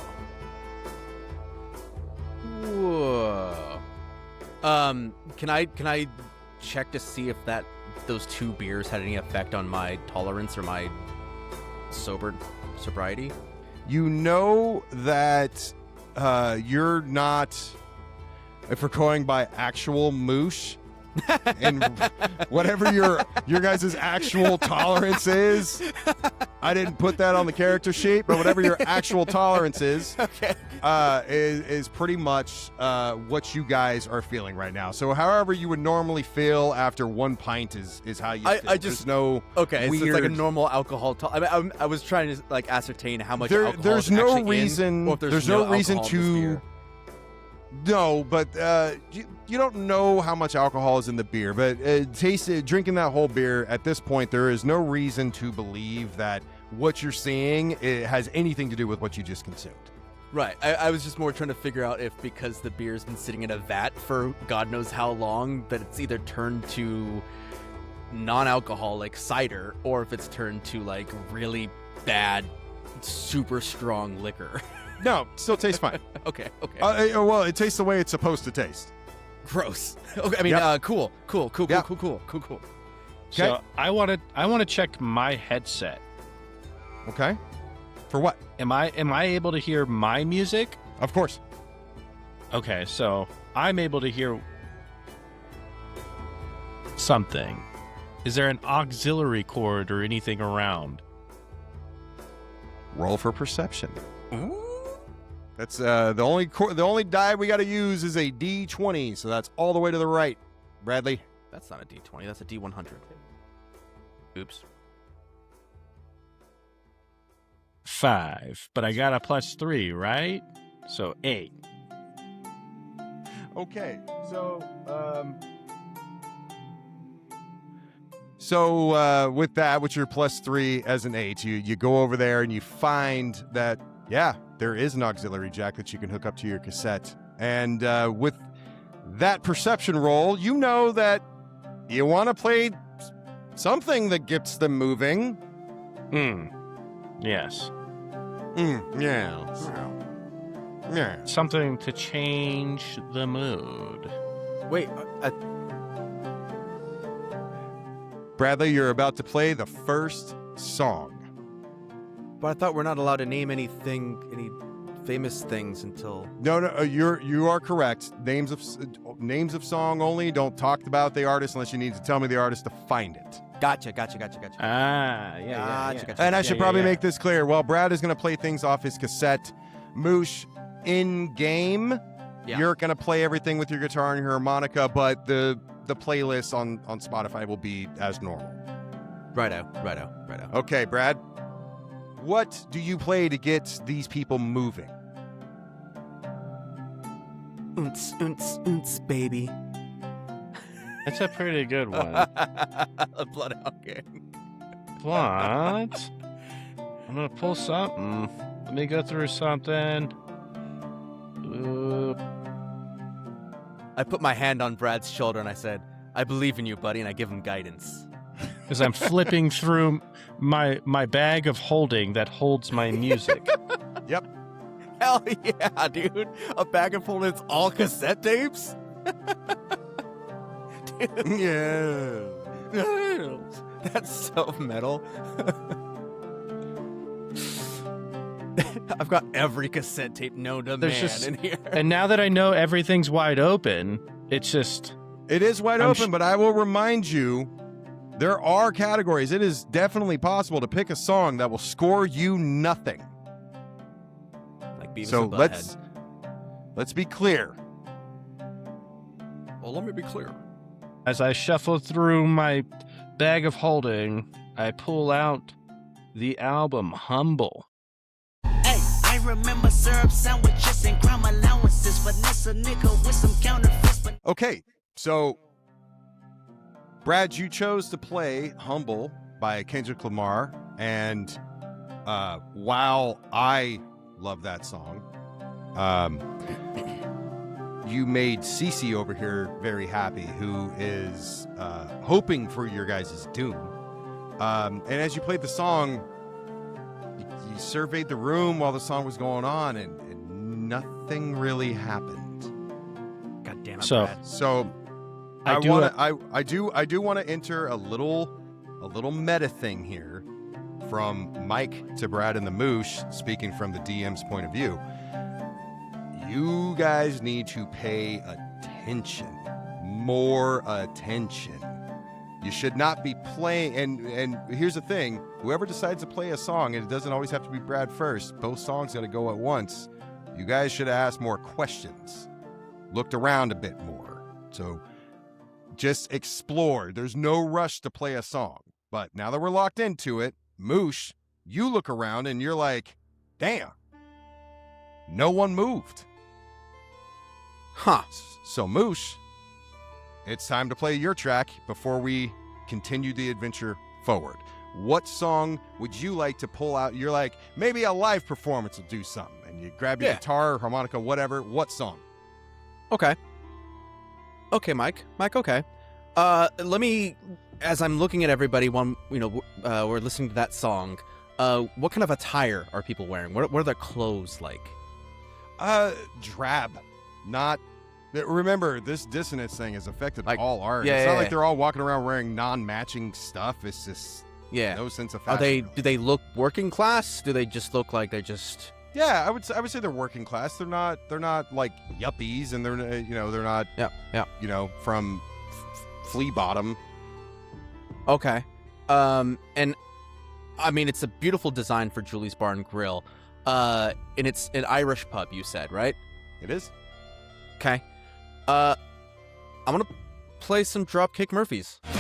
Can I check to see if those 2 beers had any effect on my tolerance or my sobriety? You know that you're not, if we're going by actual moosh, and whatever your guys' actual tolerance is, I didn't put that on the character sheet, but whatever your actual tolerance is, is pretty much what you guys are feeling right now. So however you would normally feel after one pint is how you feel. There's no okay. weird... So it's like a normal alcohol. I was trying to like ascertain how much alcohol there's is no actually reason. in, or if there's no reason alcohol in this to. beer. No, but you don't know how much alcohol is in the beer. But drinking that whole beer at this point, there is no reason to believe that what you're seeing has anything to do with what you just consumed. Right. I was just more trying to figure out if because the beer's been sitting in a vat for God knows how long, that it's either turned to non-alcoholic cider, or if it's turned to like really bad, super strong liquor. No, still tastes fine. Okay. Well, it tastes the way it's supposed to taste. Gross. Okay. I mean, Yep. Cool. Yep. Cool. So I want to check my headset. Okay. For what? Am I able to hear my music? Of course. Okay, so I'm able to hear something. Is there an auxiliary cord or anything around? Roll for perception. Ooh. That's the only die we got to use is a D20, so that's all the way to the right. Bradley. That's not a D20. That's a D100. Oops. 5, but I got a +3, right? So 8. Okay, so with that, with your +3 as an 8, you go over there and you find that there is an auxiliary jack that you can hook up to your cassette. And with that perception roll, you know that you want to play something that gets them moving. Yes. Yes. Yeah. Something to change the mood. Wait. Bradley, you're about to play the first song. But I thought we're not allowed to name any famous things until. No, you are correct. Names of song only. Don't talk about the artist unless you need to tell me the artist to find it. Gotcha. Yeah. Gotcha. And I should probably make this clear. While Brad is going to play things off his cassette, Moosh, in game, you're going to play everything with your guitar and your harmonica, but the playlist on Spotify will be as normal. Righto. Okay, Brad. What do you play to get these people moving? Unts, baby. That's a pretty good one. Bloodhound Gang. What? I'm gonna pull something. Let me go through something. I put my hand on Brad's shoulder and I said, "I believe in you, buddy," and I give him guidance. Because I'm flipping through my bag of holding that holds my music. Yep. Hell yeah, dude! A bag of holding, it's all cassette tapes. Yeah. That's so metal. I've got every cassette tape known to man in here. And now that I know everything's wide open, it's just... It is wide open, but I will remind you, there are categories. It is definitely possible to pick a song that will score you nothing. Like Beavis so and Butthead. let's be clear. Well, let me be clear. As I shuffle through my bag of holding, I pull out the album Humble. Hey, I remember syrup sandwiches and crime allowances. Vanessa nigga with some counterfeits. Okay, so Brad, you chose to play Humble by Kendrick Lamar, and while I love that song, you made Cece over here very happy, who is hoping for your guys' doom. And as you played the song, you surveyed the room while the song was going on, and nothing really happened. God damn it, So, Brad. So I do want to enter a little meta thing here from Mike to Brad and the Moosh, speaking from the DM's point of view. You guys need to pay attention, more attention. You should not be playing, and here's the thing, whoever decides to play a song, and it doesn't always have to be Brad first, both songs got to go at once. You guys should have asked more questions, looked around a bit more. So just explore. There's no rush to play a song. But now that we're locked into it, Moosh, you look around and you're like, damn, no one moved. Huh. So Moosh, it's time to play your track before we continue the adventure forward. What song would you like to pull out? You're like, maybe a live performance will do something. And you grab your guitar, harmonica, whatever. What song? Okay. Okay, Mike. Okay. Let me, as I'm looking at everybody, we're listening to that song. What kind of attire are people wearing? What are their clothes like? Drab. Not. Remember, this Dissonance thing has affected all art. Yeah, it's not like they're all walking around wearing non-matching stuff. It's just no sense of fashion. Do they look working class? Do they just look like they're just? Yeah, I would say they're working class. They're not like yuppies, and they're not from Flea Bottom. Okay. And I mean, it's a beautiful design for Julie's Bar and Grill. And it's an Irish pub, you said, right? It is. Okay. I'm gonna play some Dropkick Murphys. All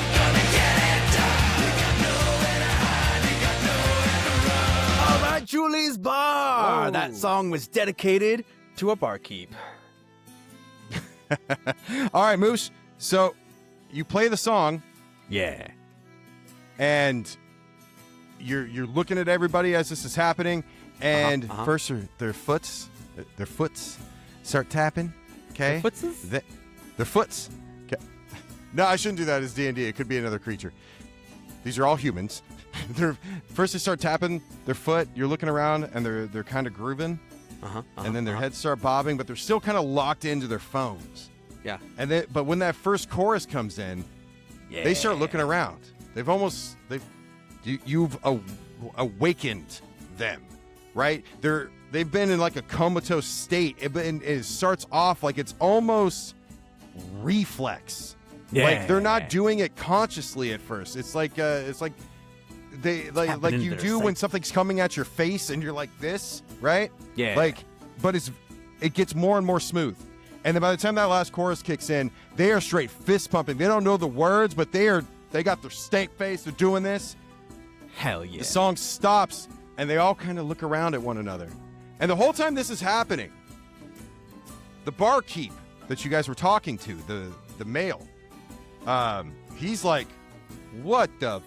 right, Julie's Bar. Whoa. That song was dedicated to a barkeep. All right, Moosh. So you play the song. Yeah. And you're looking at everybody as this is happening, and first their foots start tapping. Okay, their foots. Okay. No, I shouldn't do that as D&D. It could be another creature. These are all humans. First they start tapping their foot. You're looking around, and they're kind of grooving, and then their heads start bobbing, but they're still kind of locked into their phones. Yeah. And but when that first chorus comes in, they start looking around. You've awakened them, right? They've been in like a comatose state, and it starts off like it's almost reflex. Yeah. Like they're not doing it consciously at first. It's like they like you do when something's coming at your face and you're like this, right? Yeah. But it gets more and more smooth. And then by the time that last chorus kicks in, they are straight fist pumping. They don't know the words, but they got their stank face. They're doing this. Hell yeah. The song stops, and they all kind of look around at one another. And the whole time this is happening, the barkeep that you guys were talking to, the male, he's like, what the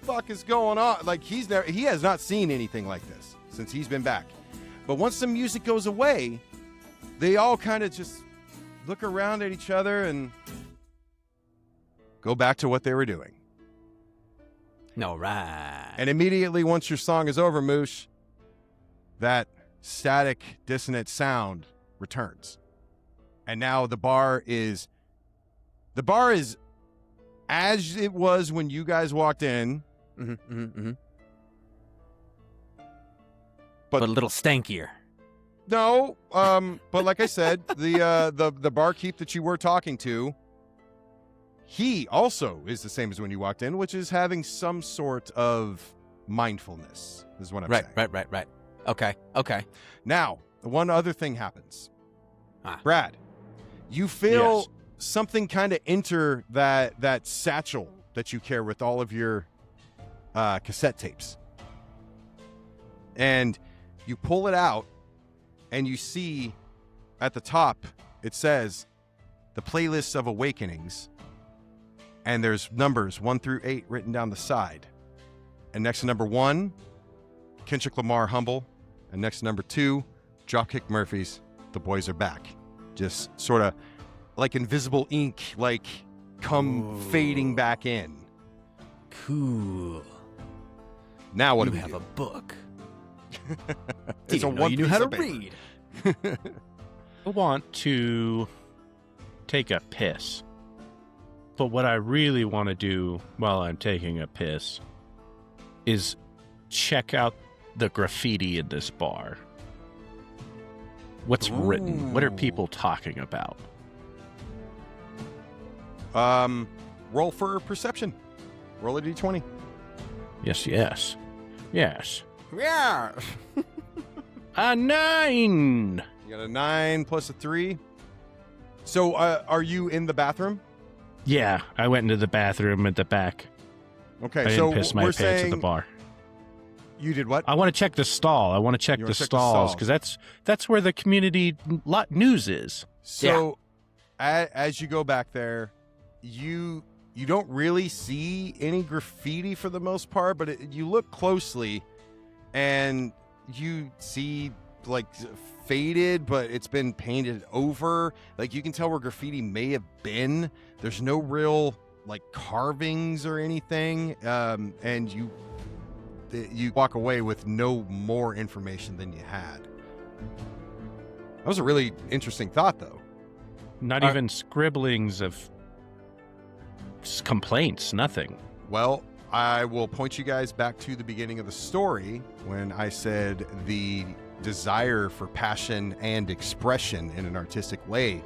fuck is going on? Like, he has not seen anything like this since he's been back. But once the music goes away, they all kind of just look around at each other and go back to what they were doing. All right. And immediately once your song is over, Moosh, that static, dissonant sound returns. And now the bar is as it was when you guys walked in. But a little stankier. No, but like I said, the barkeep that you were talking to, he also is the same as when you walked in, which is having some sort of mindfulness, is what I'm saying. Right. Okay. Now, one other thing happens. Brad, you feel something kind of enter that satchel that you carry with all of your cassette tapes. And you pull it out, and you see at the top, it says, the playlist of awakenings. And there's numbers 1 through 8 written down the side. And next to number 1, Kendrick Lamar, Humble. And next to number 2, Dropkick Murphys, The Boys Are Back. Just sort of like invisible ink, like fading back in. Cool. Now what do we have do? a book. It's a one you knew piece how to of paper. read. I want to take a piss. But what I really want to do while I'm taking a piss is check out the graffiti in this bar. What's written? What are people talking about? Roll for perception. Roll a d20. Yes. Yes. Yeah. A 9. You got a 9 plus a 3. So, are you in the bathroom? Yeah, I went into the bathroom at the back. Okay, I so didn't piss my we're pants saying at the bar. You did what? I want to check the stall. I want to check You the wanna check the stalls stalls. because that's where the community news is. So, as you go back there, you don't really see any graffiti for the most part, but you look closely, and you see like faded, but it's been painted over. Like you can tell where graffiti may have been. There's no real like carvings or anything, and you walk away with no more information than you had. That was a really interesting thought, though. Not even scribblings of complaints, nothing. Well, I will point you guys back to the beginning of the story when I said the desire for passion and expression in an artistic way.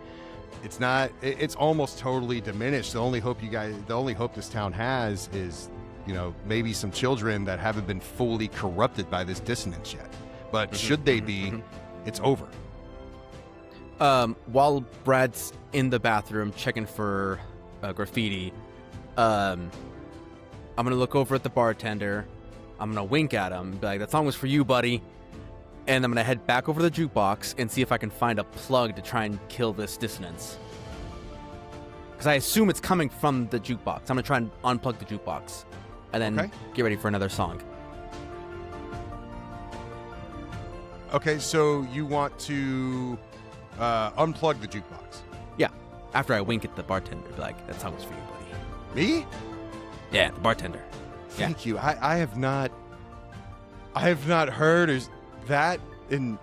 It's almost totally diminished. The only hope this town has is, maybe some children that haven't been fully corrupted by this dissonance yet. But should they be, it's over. While Brad's in the bathroom checking for graffiti, I'm gonna look over at the bartender. I'm gonna wink at him, be like, "That song was for you, buddy." And I'm gonna head back over to the jukebox and see if I can find a plug to try and kill this dissonance. Because I assume it's coming from the jukebox. I'm gonna try and unplug the jukebox, and then get ready for another song. Okay, so you want to unplug the jukebox? Yeah. After I wink at the bartender, be like, "That song was for you, buddy." Me? Yeah, the bartender. Thank you. I have not heard that in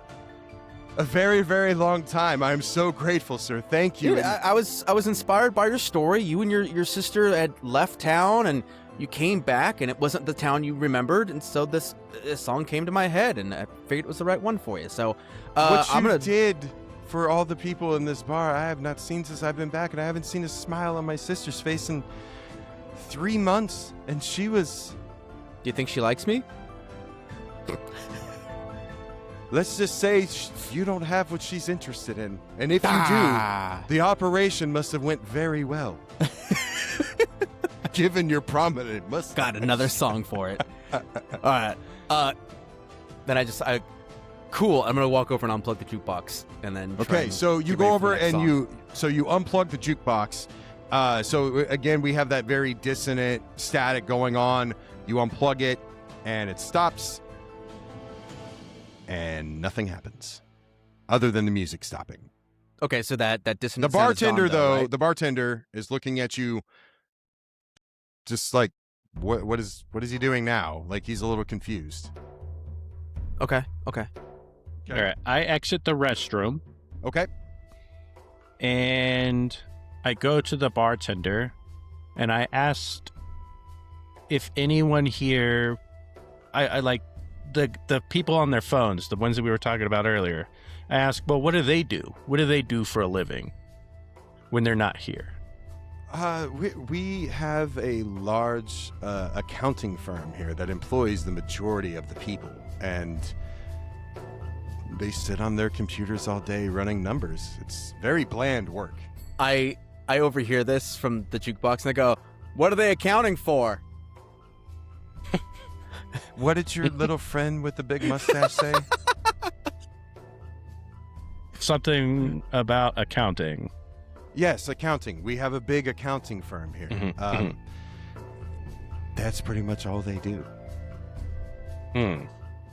a very, very long time. I'm so grateful, sir. Thank you. Dude, I was inspired by your story. You and your sister had left town, and you came back, and it wasn't the town you remembered, and so this song came to my head, and I figured it was the right one for you. So, what you did for all the people in this bar, I have not seen since I've been back, and I haven't seen a smile on my sister's face in 3 months, and she was... Do you think she likes me? Let's just say you don't have what she's interested in. And if you do, the operation must have went very well. Given your prominent mustache. Got another song for it. All right. Then cool. I'm gonna walk over and unplug the jukebox, and then so you go over and you unplug the jukebox. So again, we have that very dissonant static going on. You unplug it, and it stops, and nothing happens, other than the music stopping. Okay, so that dissonance. The bartender, sound is gone, right? the bartender is looking at you, just like, what is he doing now? Like he's a little confused. Okay. All right, I exit the restroom. Okay. And I go to the bartender, and I asked if anyone here, I like the people on their phones, the ones that we were talking about earlier. I asked, well, what do they do? What do they do for a living when they're not here? We have a large accounting firm here that employs the majority of the people, and they sit on their computers all day running numbers. It's very bland work. I overhear this from the jukebox, and I go, "What are they accounting for?" What did your little friend with the big mustache say? Something about accounting. Yes, accounting. We have a big accounting firm here. That's pretty much all they do.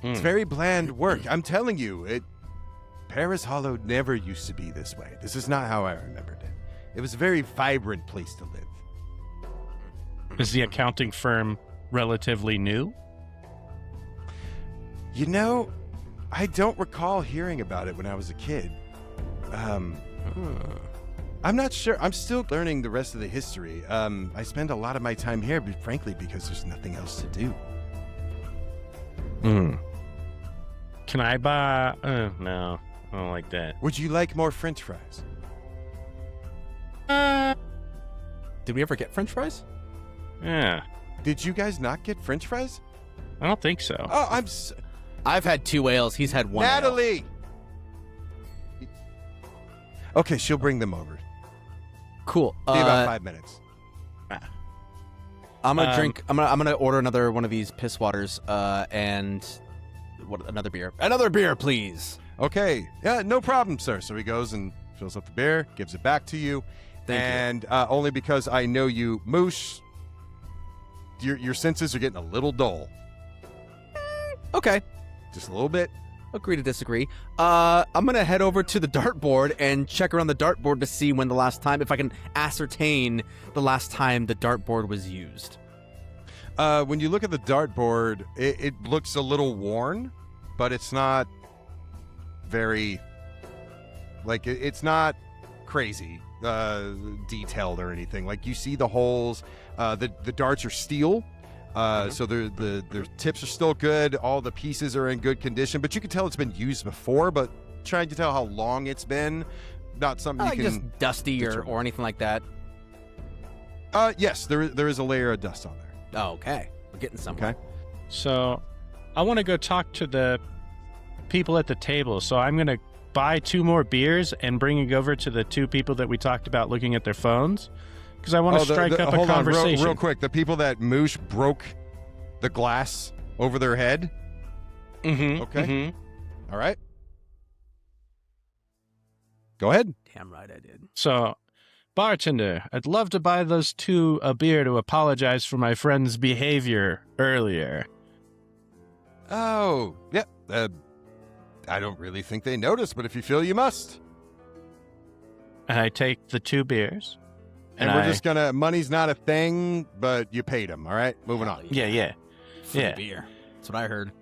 It's very bland work. I'm telling you, Paris Hollow never used to be this way. This is not how I remembered it. It was a very vibrant place to live. Is the accounting firm relatively new? I don't recall hearing about it when I was a kid. I'm not sure. I'm still learning the rest of the history. I spend a lot of my time here, but frankly, because there's nothing else to do. Can I buy... no, I don't like that. Would you like more French fries? Did we ever get French fries? Yeah. Did you guys not get French fries? I don't think so. Oh, I've had 2 ales. He's had 1 ale. Natalie. Okay, she'll bring them over. Cool. Be about 5 minutes. I'm gonna drink. I'm gonna order another one of these piss waters. And another beer. Another beer, please. Okay. Yeah, no problem, sir. So he goes and fills up the beer, gives it back to you. Thank you. Only because I know you, Moosh, your senses are getting a little dull. Okay. Just a little bit. Agree to disagree. I'm gonna head over to the dartboard and check around the dartboard to see when the last time, if I can ascertain the last time the dartboard was used. When you look at the dartboard, it looks a little worn, but it's not very, like, it's not crazy detailed or anything. Like, you see the holes. The darts are steel. So the tips are still good. All the pieces are in good condition, but you can tell it's been used before. But trying to tell how long it's been, not something you can just dusty or anything like that. Yes, there is a layer of dust on there. Oh, okay, we're getting somewhere. Okay. So I want to go talk to the people at the table. So I'm going to buy 2 more beers and bring it over to the 2 people that we talked about looking at their phones. Because I want to strike up a conversation. Real quick, the people that Moosh broke the glass over their head. Mm-hmm. Okay. Mm-hmm. All right. Go ahead. Damn right I did. So, bartender, I'd love to buy those 2 a beer to apologize for my friend's behavior earlier. Oh, yeah. I don't really think they noticed, but if you feel you must. And I take the 2 beers. And we're just gonna, money's not a thing, but you paid him, all right? Moving on. Yeah. Free beer. That's what I heard.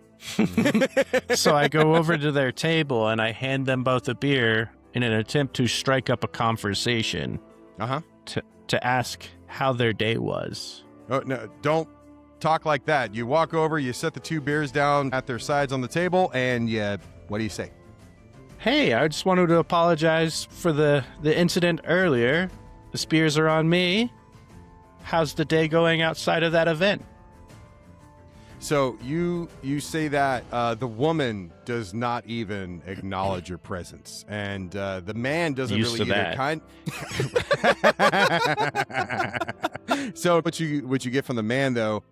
So I go over to their table and I hand them both a beer in an attempt to strike up a conversation. Uh-huh. To ask how their day was. Oh, no, don't talk like that. You walk over, you set the 2 beers down at their sides on the table, and what do you say? Hey, I just wanted to apologize for the incident earlier. The spears are on me. How's the day going outside of that event? So you say that the woman does not even acknowledge your presence, and the man doesn't Used really to either. So what you get from the man though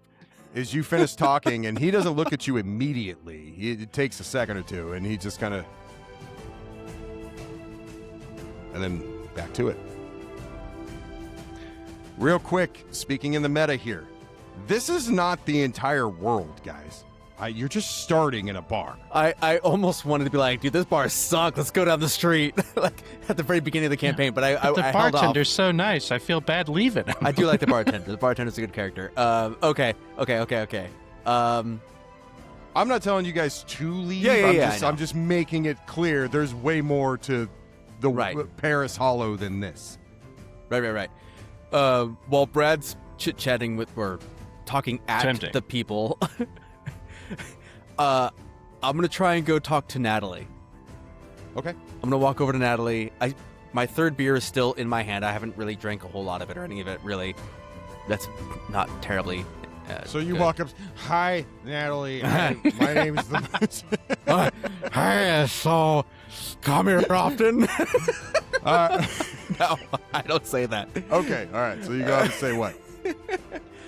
is you finish talking, and he doesn't look at you immediately. It takes a second or two, and he just kind of, and then back to it. Real quick, speaking in the meta here, this is not the entire world, guys. You're just starting in a bar. I almost wanted to be like, dude, this bar sucks. Let's go down the street, like at the very beginning of the campaign. But I the held off. bartender's so nice. I feel bad leaving him. I do like the bartender. The bartender's a good character. Okay. I'm not telling you guys to leave. Yeah, I'm just making it clear there's way more to the Right. Paris Hollow than this. Right. While Brad's chit-chatting with, or talking at Tempting. the people, I'm going to try and go talk to Natalie. Okay. I'm going to walk over to Natalie. My 3rd beer is still in my hand. I haven't really drank a whole lot of it or any of it, really. That's not terribly So you good. walk up. Hi, Natalie. My name's the. Hey, so come here often? No, I don't say that. Okay, all right. So you go out and say what?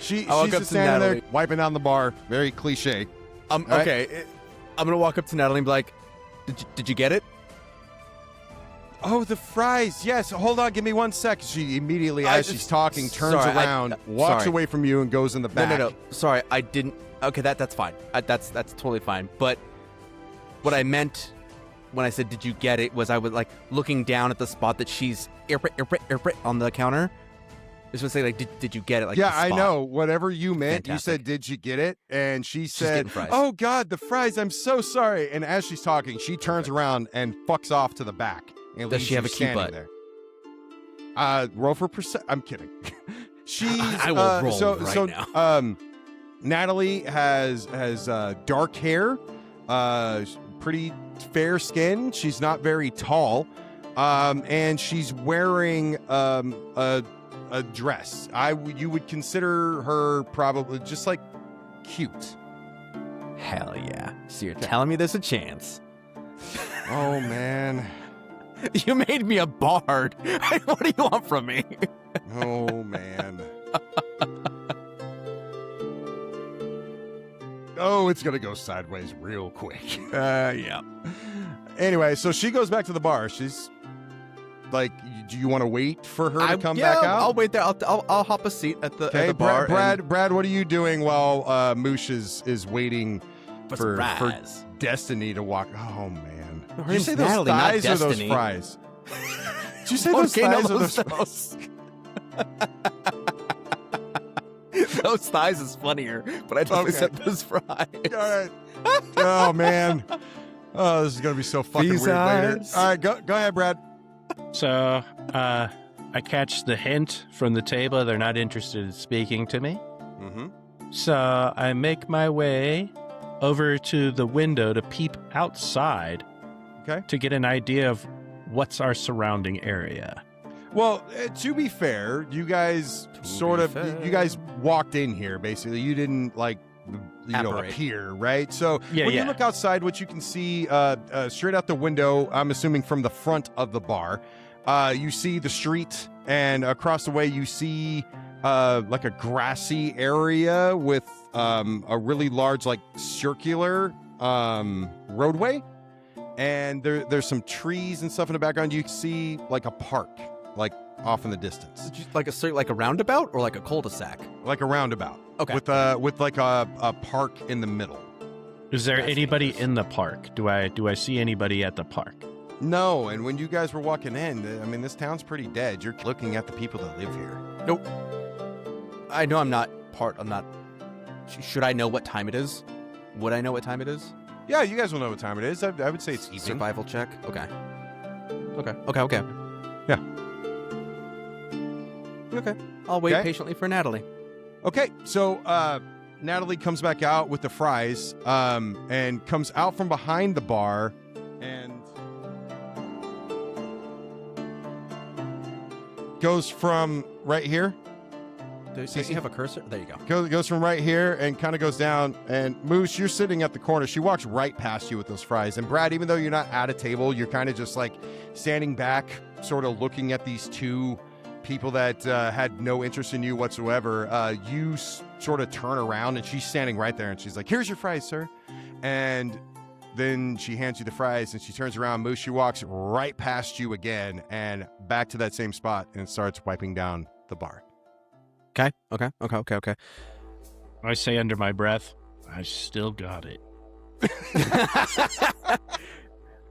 She's walk up just to standing there Natalie. wiping down the bar. Very cliche. right. Okay. I'm gonna walk up to Natalie and be like, "Did you get it?" Oh, the fries. Yes. Hold on. Give me 1 sec. She immediately, as she's talking, turns sorry, around, walks sorry. away from you, and goes in the back. No. Sorry, I didn't. Okay, that's fine. That's totally fine. But what I meant when I said "Did you get it?" was I was like looking down at the spot that she's on the counter. I was gonna say like, "Did you get it?" Like, Yeah, the I spot. know. Whatever you meant, you Fantastic. said, "Did you get it?" And she said, getting fries. "Oh God, the fries! I'm so sorry." And as she's talking, she turns around and fucks off to the back. And Does leaves she have you a cute standing butt? there. Roll for percent. I'm kidding. She's. I will roll right now. Natalie has dark hair, pretty fair skin. She's not very tall, and she's wearing a dress. You would consider her probably just like cute. Hell yeah. So you're telling me there's a chance. Oh man. You made me a bard. What do you want from me? Oh man. Oh, it's gonna go sideways real quick. Yeah. Anyway, so she goes back to the bar. She's like, do you want to wait for her to come back out? I'll wait there. I'll hop a seat at the bar. Brad, what are you doing while Moosh is waiting for Destiny to walk? Oh man, did you say those Natalie, thighs or those Destiny. fries? Did you say those thighs or those fries? Those thighs is funnier, but I definitely said those fries. All right. Oh man. Oh, this is gonna be so fucking These weird later. eyes. All right, go ahead, Brad. So, I catch the hint from the table. They're not interested in speaking to me. Mm-hmm. So I make my way over to the window to peep outside. Okay. To get an idea of what's our surrounding area. Well, to be fair, you guys you guys walked in here basically. You didn't appear, right? So when you look outside, what you can see straight out the window, I'm assuming from the front of the bar, you see the street, and across the way you see like a grassy area with a really large circular roadway, and there's some trees and stuff in the background. You can see like a park off in the distance, Like a roundabout or like a cul-de-sac? like a roundabout. Okay. With like a park in the middle. Is there anybody in the park? Do I see anybody at the park? No, and when you guys were walking in, I mean, this town's pretty dead. You're looking at the people that live here. Nope. I know I'm not. Should I know what time it is? Would I know what time it is? Yeah, you guys will know what time it is. I would say it's evening. Survival check. Okay. Yeah. Okay. I'll wait patiently for Natalie. Okay, so Natalie comes back out with the fries and comes out from behind the bar and goes from right here. Does you have a cursor? There you go. Goes from right here and kind of goes down. And Moosh, you're sitting at the corner. She walks right past you with those fries. And Brad, even though you're not at a table, you're kind of just standing back, sort of looking at these two people that had no interest in you whatsoever. You sort of turn around and she's standing right there and she's like, "Here's your fries, sir." And then she hands you the fries and she turns around. Moosh, she walks right past you again and back to that same spot and starts wiping down the bar. Okay. I say under my breath, I still got it.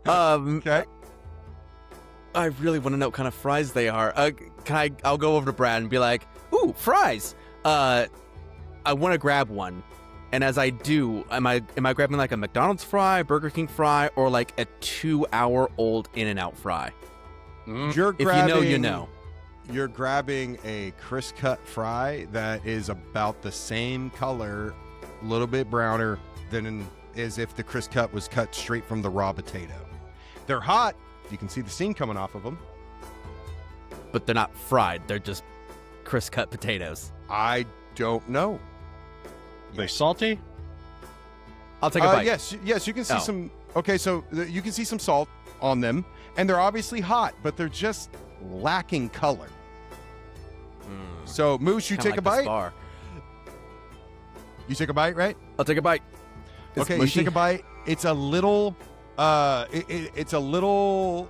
Okay. I really want to know what kind of fries they are. I'll go over to Brad and be like, "Ooh, fries. I want to grab one." And as I do, am I grabbing like a McDonald's fry, Burger King fry, or like a 2-hour-old In-N-Out fry? You're If you know, you know. You're grabbing a crisp cut fry that is about the same color, a little bit browner than as if the crisp cut was cut straight from the raw potato. They're hot. You can see the steam coming off of them. But they're not fried. They're just crisp cut potatoes. I don't know. Are they salty? I'll take a bite. Yes, you can see some. Okay, so you can see some salt on them, and they're obviously hot, but they're just lacking color. So, Moosh, you take a bite. You take a bite, right? I'll take a bite. Okay, you take a bite. It's a little, it's a little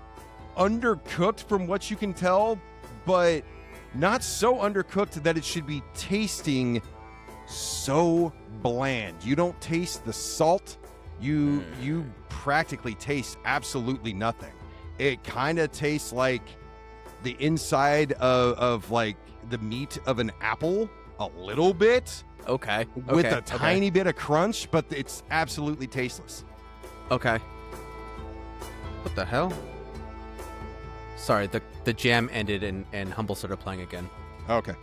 undercooked from what you can tell, but not so undercooked that it should be tasting so bland. You don't taste the salt. You practically taste absolutely nothing. It kind of tastes like the inside of like the meat of an apple a little bit. Okay. With a tiny bit of crunch, but it's absolutely tasteless. Okay. What the hell? Sorry, the jam ended and Humble started playing again. Okay.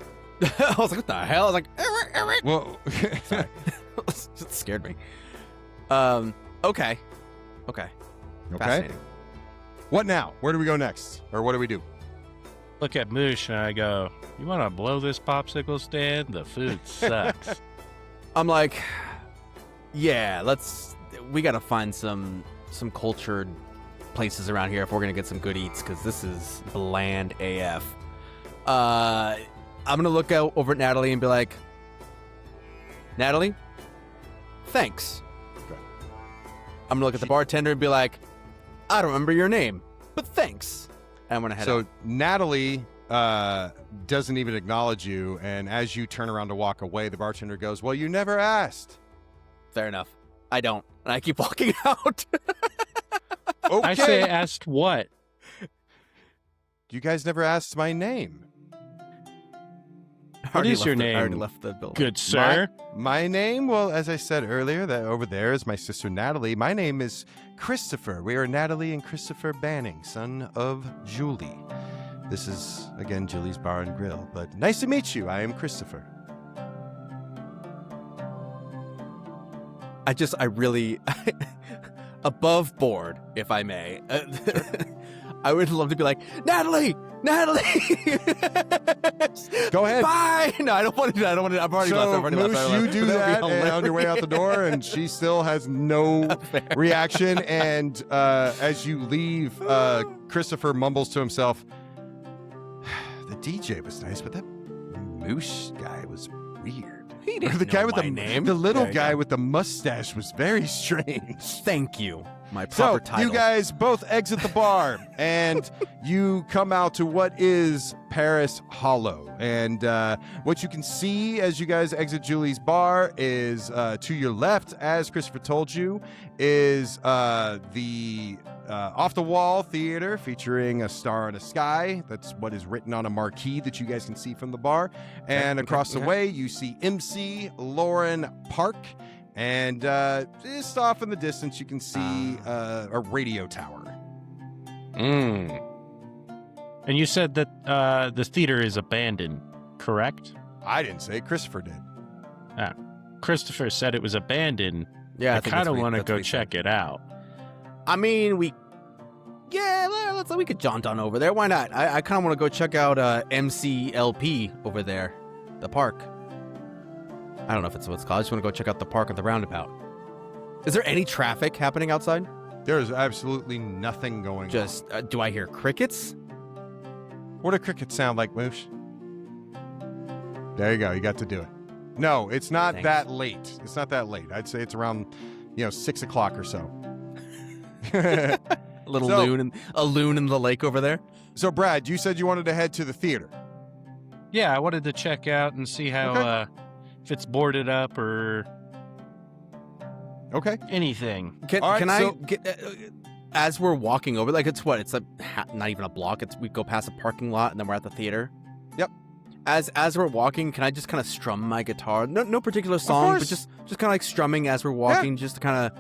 I was like, what the hell? I was like, well, sorry. It scared me. Okay. Fascinating. What now? Where do we go next? Or what do we do? Look at Moosh and I go, "You want to blow this popsicle stand? The food sucks." I'm like, Yeah, we gotta find some cultured places around here if we're gonna get some good eats, because this is bland AF. I'm gonna look out over at Natalie and be like, Natalie, thanks. Okay. I'm gonna look at the bartender and be like, I don't remember your name, but thanks. And I'm gonna head out. Natalie doesn't even acknowledge you, and as you turn around to walk away, the bartender goes, well, you never asked. Fair enough. I don't. And I keep walking out. Okay. I say asked what? You guys never asked my name. What is your name? I already left the building. Good sir. My name, well, as I said earlier, that over there is my sister Natalie. My name is Christopher. We are Natalie and Christopher Banning, son of Julie. This is, again, Julie's Bar and Grill. But nice to meet you. I am Christopher. I really, above board, if I may, I would love to be like, Natalie! Go ahead. Bye! No, I don't want to do that. I've already left. I've already left. Moosh, you do that and on your way out the door, and she still has no reaction. And as you leave, Christopher mumbles to himself, the DJ was nice, but that Moosh guy was weird. He didn't the guy know with my the name. The little There you guy go. with the mustache was very strange. Thank you. My proper title. You guys both exit the bar, and you come out to what is Paris Hollow. And what you can see as you guys exit Julie's bar is to your left, as Christopher told you, is the off-the-wall theater featuring a star in the sky. That's what is written on a marquee that you guys can see from the bar. And across the way, you see MC Lauren Park. And just off in the distance, you can see a radio tower. And you said that the theater is abandoned, correct? I didn't say, Christopher did. Christopher said it was abandoned. Yeah, I kind of want to go check it out. I mean, we could jaunt on over there. Why not? I kind of want to go check out MCLP over there, the park. I don't know if it's what it's called. I just want to go check out the park at the roundabout. Is there any traffic happening outside? There is absolutely nothing going on. Just, do I hear crickets? What do crickets sound like, Moosh? There you go. You got to do it. No, it's not Thanks. that late. It's not that late. I'd say it's around, 6 o'clock or so. A loon in the lake over there. So, Brad, you said you wanted to head to the theater. Yeah, I wanted to check out and see how Okay. if it's boarded up or Okay. anything. Can All right, I so- get as we're walking over? Like it's what? It's not even a block. We go past a parking lot and then we're at the theater. Yep. As we're walking, can I just kind of strum my guitar? No particular song, but course. just kind of like strumming as we're walking, just to kind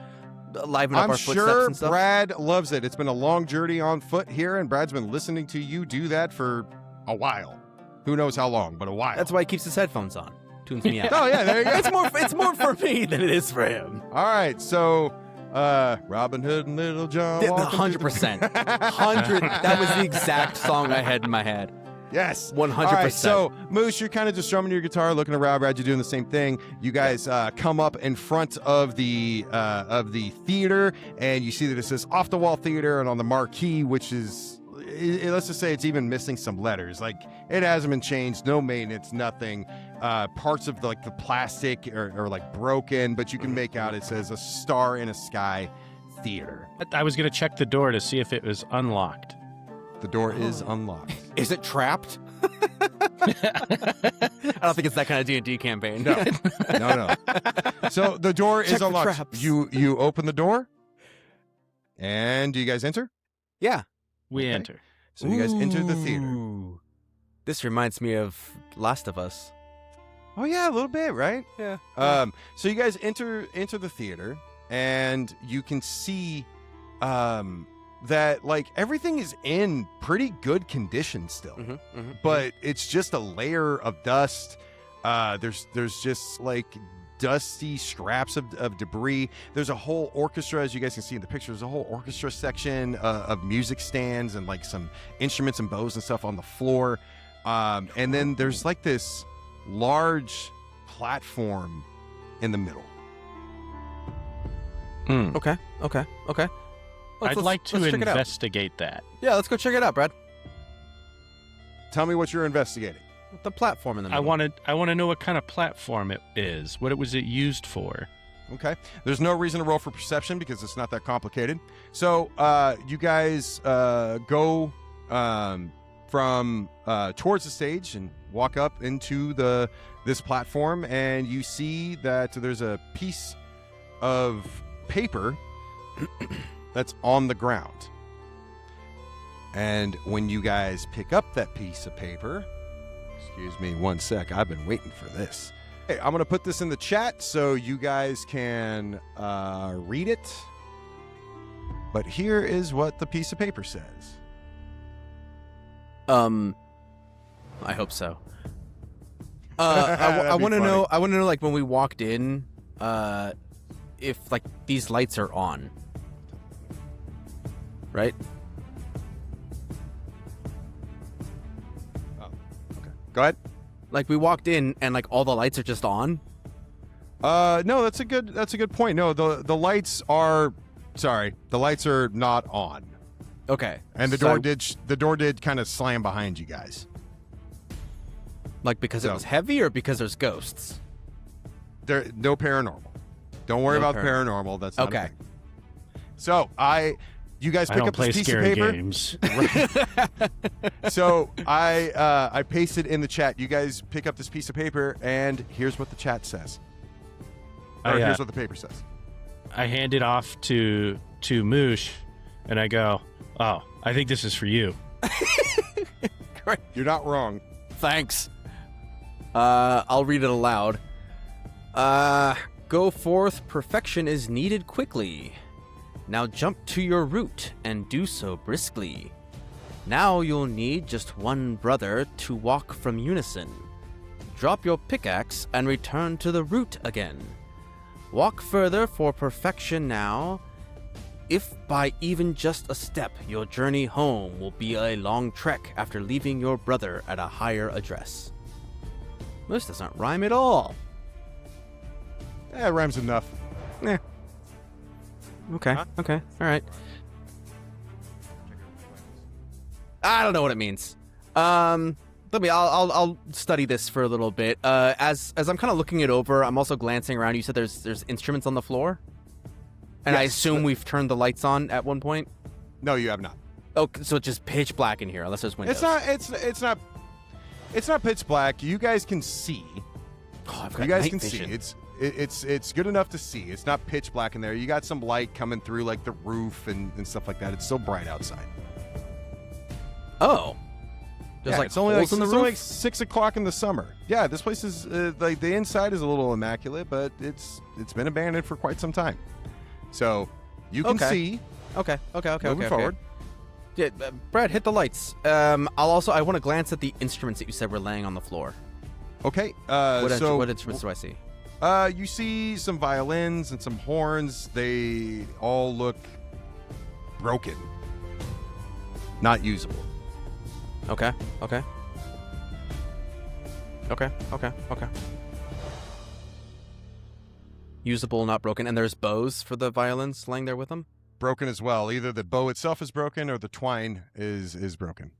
of liven up I'm our footsteps sure and stuff. Brad loves it. It's been a long journey on foot here, and Brad's been listening to you do that for a while. Who knows how long, but a while. That's why he keeps his headphones on. Tunes me out. Oh, yeah, there you go. It's more for me than it is for him. All right, so Robin Hood and Little John. Yeah, walking through 100%. the- 100. That was the exact song I had in my head. Yes. 100%. All right, so Moosh, you're kind of just strumming your guitar, looking around. Brad, you're doing the same thing. You guys come up in front of the theater, and you see that it says Off the Wall Theater, and on the marquee, which is, let's just say it's even missing some letters. Like, it hasn't been changed, no maintenance, nothing. Parts of the plastic are like broken, but you can make out it says A Star in a Sky Theater. I was going to check the door to see if it was unlocked. The door is unlocked. Is it trapped? I don't think it's that kind of D&D campaign. No. So the door Check is for unlocked. traps. You open the door, and do you guys enter? Yeah. We Okay. enter. So you guys enter the theater. Ooh. This reminds me of Last of Us. Oh yeah, a little bit, right? Yeah. So you guys enter the theater, and you can see that everything is in pretty good condition still. But it's just a layer of dust. There's just dusty scraps of debris. There's a whole orchestra, as you guys can see in the picture. There's a whole orchestra section of music stands and some instruments and bows and stuff on the floor. And then there's this large platform in the middle. Okay. I'd like to let's check it out. investigate that. Yeah, let's go check it out, Brad. Tell me what you're investigating. The platform in the I middle. want to know what kind of platform it is. What was it used for? Okay. There's no reason to roll for perception because it's not that complicated. So you guys go from towards the stage and walk up into this platform, and you see that there's a piece of paper that's on the ground. And when you guys pick up that piece of paper, excuse me one sec, I've been waiting for this. Hey, I'm going to put this in the chat so you guys can read it. But here is what the piece of paper says. I hope so. I want to know. I want to know, like, when we walked in, if like these lights are on, right? Oh, okay. Go ahead. Like, we walked in and like all the lights are just on. No, that's a good point. No, the lights are not on. Okay. And the door did kind of slam behind you guys. Like, because it was heavy or because there's ghosts? There no paranormal. Don't worry about the paranormal. That's not a thing. So you guys pick up this piece of paper. Games. So I pasted in the chat. You guys pick up this piece of paper, and here's what the chat says. Or here's what the paper says. I hand it off to Moosh, and I go, "Oh, I think this is for you." Great. You're not wrong. Thanks. I'll read it aloud. Go forth, perfection is needed quickly. Now jump to your route and do so briskly. Now you'll need just one brother to walk from unison. Drop your pickaxe and return to the route again. Walk further for perfection now. If by even just a step, your journey home will be a long trek after leaving your brother at a higher address. This doesn't rhyme at all. Yeah, it rhymes enough. Yeah. Okay. Huh? Okay. All right. I don't know what it means. I'll study this for a little bit. As I'm kind of looking it over, I'm also glancing around. You said there's instruments on the floor, and I Yes, assume we've turned the lights on at one point. No, you have not. Oh, so it's just pitch black in here, unless there's windows. It's not pitch black. You guys can see. Oh, I've got You guys night can vision. see. It's good enough to see. It's not pitch black in there. You got some light coming through like the roof and stuff like that. It's still bright outside. Oh. There's like it's only holes like, in the it's roof? only like 6 o'clock in the summer. Yeah, this place is like the inside is a little immaculate, but it's been abandoned for quite some time. So you can see. Okay. Moving forward. Yeah, Brad, hit the lights. I want to glance at the instruments that you said were laying on the floor. Okay. What So instruments do I see? you see some violins and some horns. They all look broken, not usable. Okay. Usable, not broken. And there's bows for the violins laying there with them? Broken as well. Either the bow itself is broken or the twine is broken.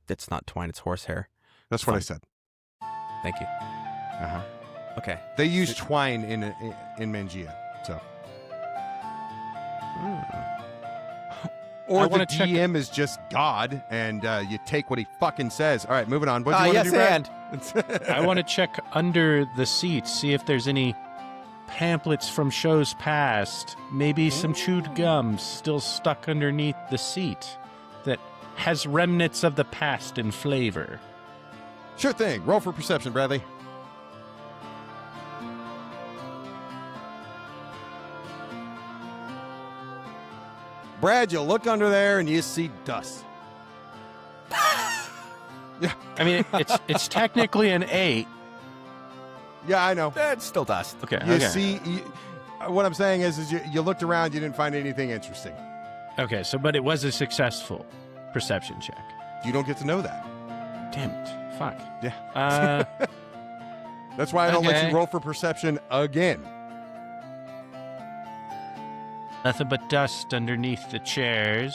It's not twine, it's horsehair. That's what I said. Thank you. Uh-huh. Okay. They use twine in Mangia, so. Or I the wanna check- DM is just God, and you take what he fucking says. All right, moving on. What do you want to do, Brad? I want to check under the seats, see if there's any pamphlets from shows past, maybe some chewed gum still stuck underneath the seat that has remnants of the past in flavor. Sure thing. Roll for perception, Bradley. Brad, you look under there and you see dust. I mean, it's technically an 8. Yeah, I know. It's still dust. Okay. You okay. see, what I'm saying is you looked around, you didn't find anything interesting. Okay, so but it was a successful perception check. You don't get to know that. Damn it. Fuck. Yeah. That's why I don't let Okay. you roll for perception again. Nothing but dust underneath the chairs.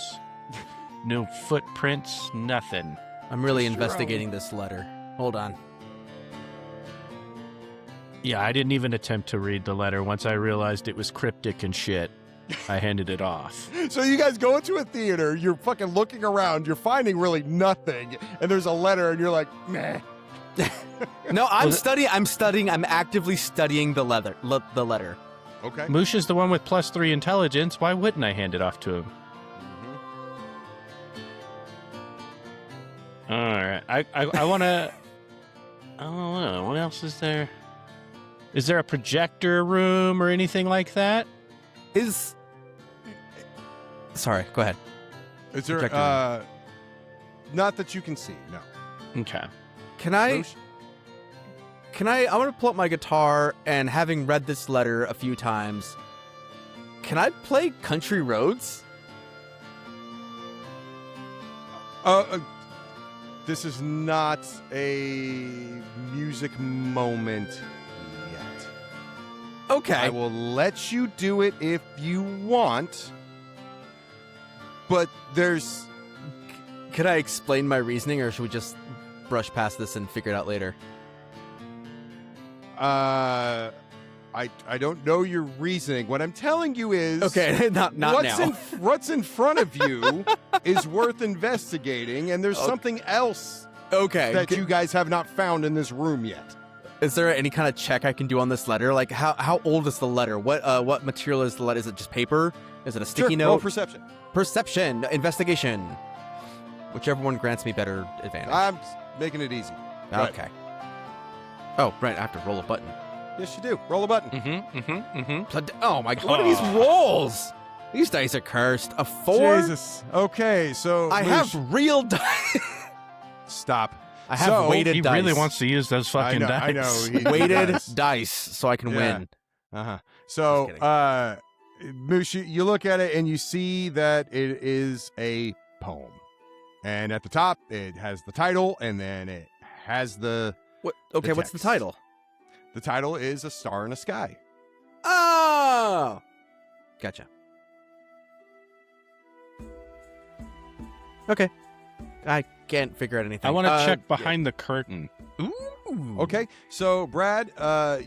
No footprints, nothing. I'm really Just your investigating this letter. Hold on. Yeah, I didn't even attempt to read the letter. Once I realized it was cryptic and shit, I handed it off. So you guys go into a theater, you're fucking looking around, you're finding really nothing, and there's a letter, and you're like, meh. No, I'm actively studying the letter. The letter. Okay. Moosh is the one with +3 intelligence. Why wouldn't I hand it off to him? All right. I want to... I don't know. What else is there? Is there a projector room or anything like that? Sorry, go ahead. Is there, Projector not that you can see, no. Okay. Can I Moosh? want to pull up my guitar, and having read this letter a few times, can I play Country Roads? This is not a music moment yet. Okay. I will let you do it if you want, but there's... Could I explain my reasoning, or should we just brush past this and figure it out later? I don't know your reasoning. What I'm telling you is... Okay, not now. What's in front of you is worth investigating, and there's something else Okay. that you guys have not found in this room yet. Is there any kind of check I can do on this letter? Like, how old is the letter? What material is the letter? Is it just paper? Is it a sticky Sure, roll note? perception. Perception, investigation. Whichever one grants me better advantage. I'm making it easy. Go ahead. Okay. Oh, right. I have to roll a button. Yes, you do. Roll a button. Oh my god! What are these rolls? These dice are cursed. A 4. Jesus. Okay, so I Moosh, have real dice. Stop. I have So, weighted He dice. really wants to use those fucking dice. I know. He weighted does. dice, so I can Yeah. win. Uh-huh. So, Just Moosh, you look at it and you see that it is a poem. And at the top, it has the title, and then it has the What? Okay, what's the text. title? The title is A Star in the Sky. Oh, gotcha. Okay, I can't figure out anything. I want to check behind the curtain. Ooh. Okay, so Brad,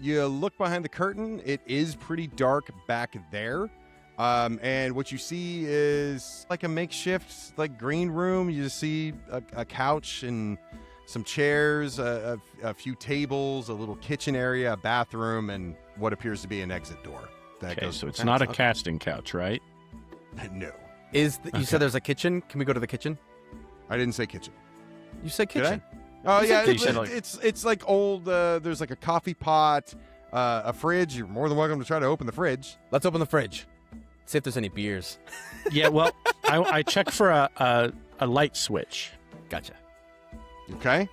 you look behind the curtain. It is pretty dark back there. And what you see is like a makeshift like green room. You just see a couch and some chairs, a few tables, a little kitchen area, a bathroom, and what appears to be an exit door. That Okay, goes so it's okay. not a casting couch, right? No, You said there's a kitchen? Can we go to the kitchen? I didn't say kitchen. You said Did I? kitchen. Oh You yeah, said kitchen. it's like old. There's like a coffee pot, a fridge. You're more than welcome to try to open the fridge. Let's open the fridge. See if there's any beers. Yeah, well, I checked for a light switch. Gotcha. Okay.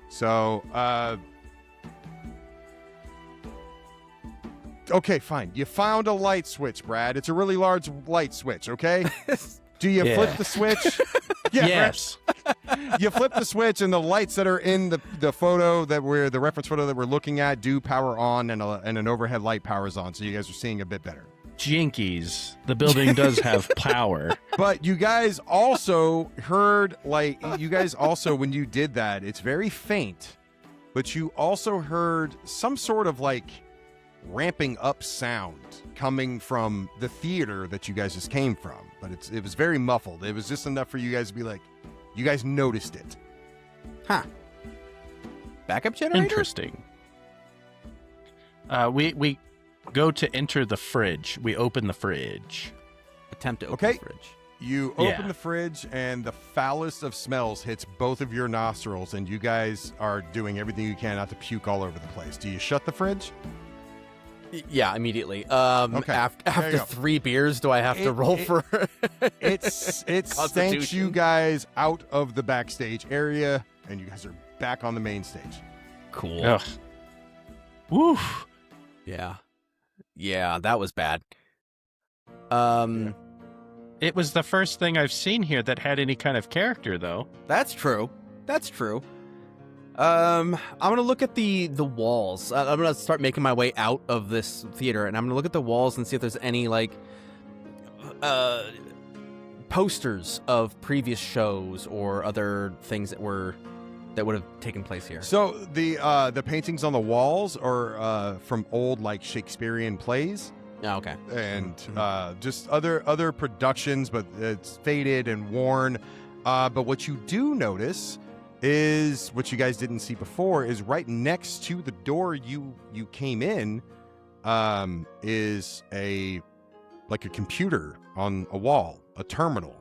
So, okay, fine. You found a light switch, Brad. It's a really large light switch, okay? Do you Yeah. flip the switch? Yeah, Yes. Brad. You flip the switch, and the lights that are in the photo the reference photo that we're looking at do power on, and an overhead light powers on, so you guys are seeing a bit better. Jinkies. The building does have power. But you guys also heard, when you did that, it's very faint, but you also heard some sort of like ramping up sound coming from the theater that you guys just came from. But it was very muffled. It was just enough for you guys to be like, you guys noticed it. Huh. Backup generator? Interesting. We go to enter the fridge. We open the fridge. Attempt to open Okay. the fridge. You open Yeah. the fridge, and the foulest of smells hits both of your nostrils, and you guys are doing everything you can not to puke all over the place. Do you shut the fridge? Yeah, immediately. Okay. There After you go. 3 beers, do I have to roll for It stanks Constitution. you guys out of the backstage area, and you guys are back on the main stage. Cool. Ugh. Woo. Yeah. Yeah, that was bad. It was the first thing I've seen here that had any kind of character, though. That's true. That's true. I'm gonna look at the walls. I'm gonna start making my way out of this theater, and I'm gonna look at the walls and see if there's any like posters of previous shows or other things that would have taken place here. So the paintings on the walls are from old like Shakespearean plays. Oh, okay. And just other productions, but it's faded and worn. But what you do notice is what you guys didn't see before is right next to the door you came in is a computer on a wall, a terminal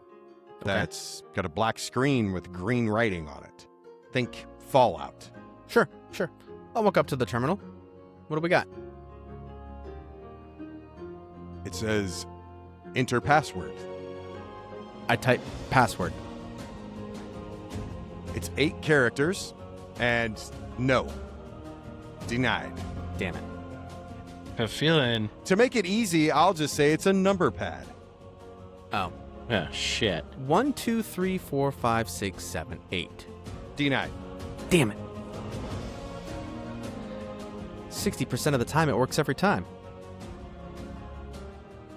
that's got a black screen with green writing on it. Think Fallout. Sure. I'll walk up to the terminal. What do we got? It says enter password. I type password. It's 8 characters and no. Denied. Damn it. A feeling. To make it easy, I'll just say it's a number pad. Oh. Oh, shit. 1, 2, 3, 4, 5, 6, 7, 8. Denied. Damn it. 60% of the time it works every time.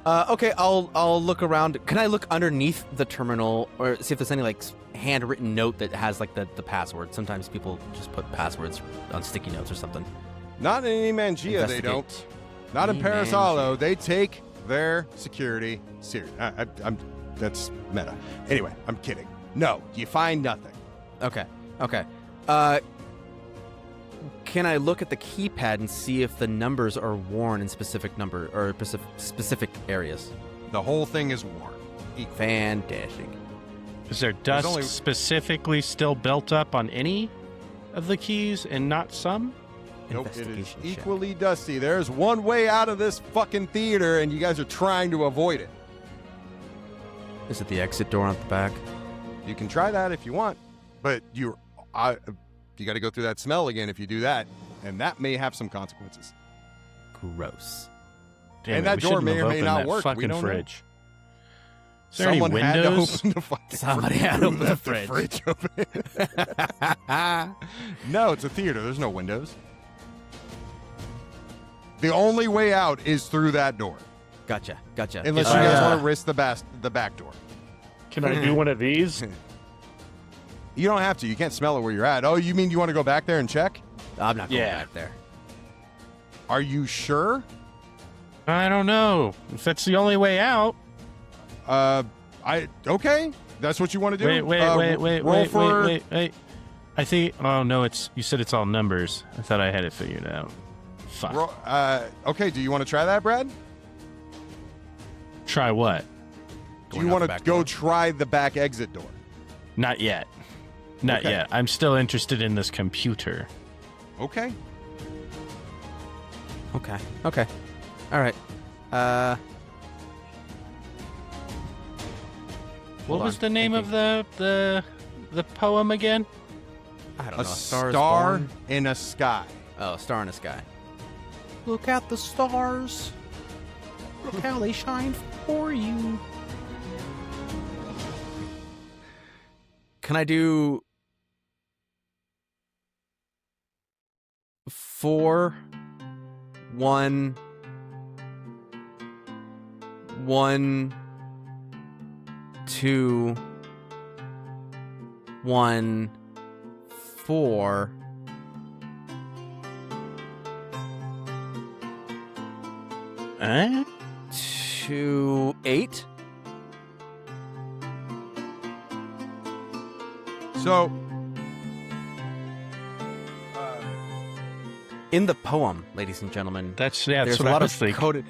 Okay, I'll look around. Can I look underneath the terminal or see if there's any like handwritten note that has like the password? Sometimes people just put passwords on sticky notes or something. Not in Mangia, they don't. Not in Paris Hollow. They take their security serious. That's meta. Anyway, I'm kidding. No, you find nothing. Okay. Can I look at the keypad and see if the numbers are worn in specific areas? The whole thing is worn. Fantastic. Is there dust specifically still built up on any of the keys and not some? Nope, it is Investigation check. equally dusty. There's one way out of this fucking theater, and you guys are trying to avoid it. Is it the exit door at the back? You can try that if you want, but you got to go through that smell again if you do that, and that may have some consequences. Gross. Damn And it, that we door shouldn't may have or may opened not that work. We fucking don't know. fridge. Is there any Someone had to windows? open the fucking Somebody fridge. had to open the Left fridge. open. No, it's a theater. There's no windows. The only way out is through that door, Gotcha. unless you guys want to risk the back door. Can I do one of these? You don't have to. You can't smell it where you're at. Oh, you mean you want to go back there and check? I'm not going back there. Are you sure? I don't know. If that's the only way out. Okay. That's what you want to do? Wait. I think. Oh no, you said it's all numbers. I thought I had it figured out. Fuck. Okay. Do you want to try that, Brad? Try what? Do you want to go try the back exit door? Not yet. Not yet. I'm still interested in this computer. Okay. Okay. All right. What was the name of the poem again? I don't know. A Star is star born. in a sky. Oh, star in the sky. Look at the stars. Look how they shine for you. Can I do 4, 1, 1, 2, 1, 4. Eh? 2, 8. So, In the poem, ladies and gentlemen, That's there's a what I lot was of thinking. coded.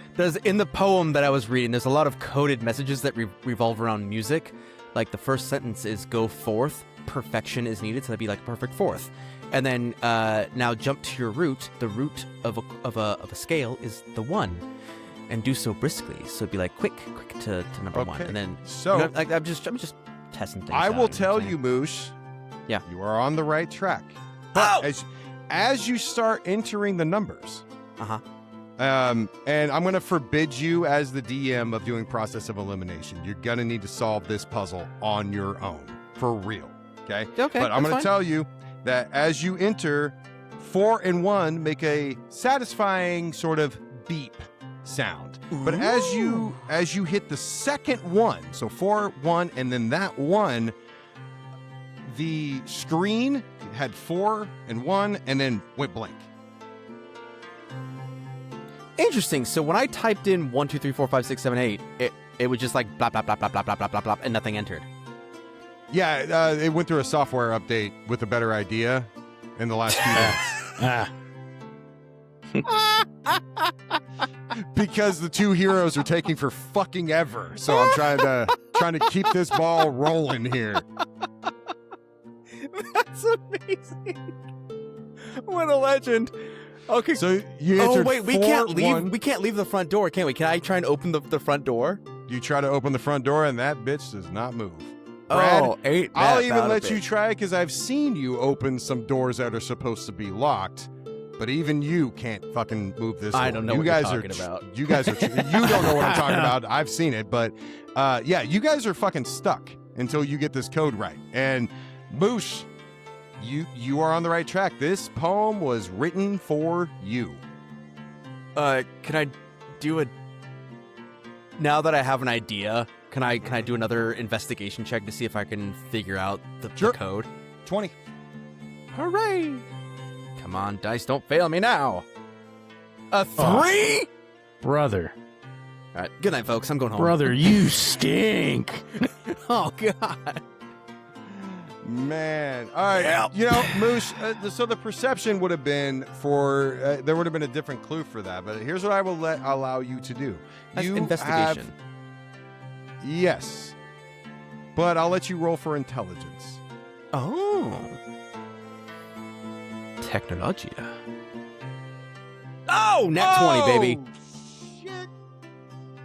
In the poem that I was reading, there's a lot of coded messages that revolve around music. Like the first sentence is "Go forth, perfection is needed," so that'd be like perfect fourth. And then now jump to your root. The root of a scale is the 1, and do so briskly. So it'd be like quick to number 1, and then so like I'm just testing things. I out, will you know tell what I'm you, Moosh. Yeah. You are on the right track. Ow! But as you start entering the numbers, saying? and I'm going to forbid you as the DM of doing process of elimination. You're going to need to solve this puzzle on your own, for real. Okay. Okay. But I'm that's going fine. to tell you that as you enter, 4 and 1 make a satisfying sort of beep sound. But as you hit the second one, so 4, 1, and then that 1, the screen had 4 and 1, and then went blank. Interesting. So when I typed in 1, 2, 3, 4, 5, 6, 7, 8, it was just like blah blah blah blah blah blah blah blah blah, and nothing entered. Yeah, it went through a software update with a better idea in the last few minutes. Because the two heroes are taking for fucking ever. So I'm trying to keep this ball rolling here. That's amazing. What a legend. Okay. So you answered wait, we 4, can't leave. 1. We can't leave the front door, can we? Can I try and open the front door? You try to open the front door and that bitch does not move. Brad, ain't that I'll even bad a let you bitch. try because I've seen you open some doors that are supposed to be locked. But even you can't fucking move this. I door. don't know you what guys you're are, talking about. You guys are. You don't know what I'm talking about. I've seen it, but yeah, you guys are fucking stuck until you get this code right. And Moosh, you are on the right track. This poem was written for you. Can I do a? Now that I have an idea, can I do another investigation check to see if I can figure out the code? 20. Hooray! Come on, dice, don't fail me now. A 3? Brother. All right, good night, folks. I'm going home. Brother, you stink. Oh God. Man, all right. Yep. You know, Moosh. So the perception would have been for there would have been a different clue for that. But here's what I will allow you to do. That's You investigation. Yes, but I'll let you roll for intelligence. Oh. Technologia. Oh, net 20, baby. Shit.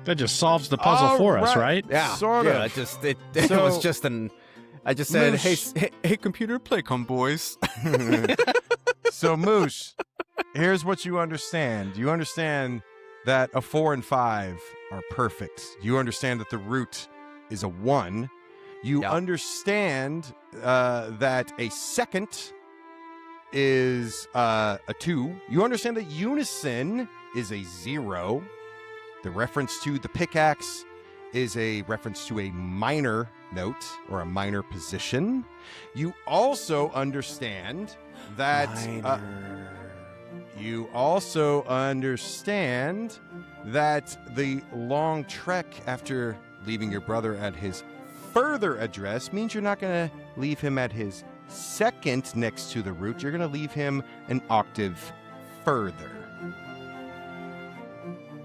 That just solves the puzzle All for us, right. right? Yeah, Sort yeah, of. It So- was just an. I just said, Moosh. hey, computer, play come, boys. So, Moosh, here's what you understand. You understand that a 4 and 5 are perfect. You understand that the root is a 1. You Yeah. understand that a second is a 2. You understand that unison is a 0. The reference to the pickaxe is a reference to a minor note or a minor position. You also understand that the long trek after leaving your brother at his further address means you're not going to leave him at his second next to the root. You're going to leave him an octave further.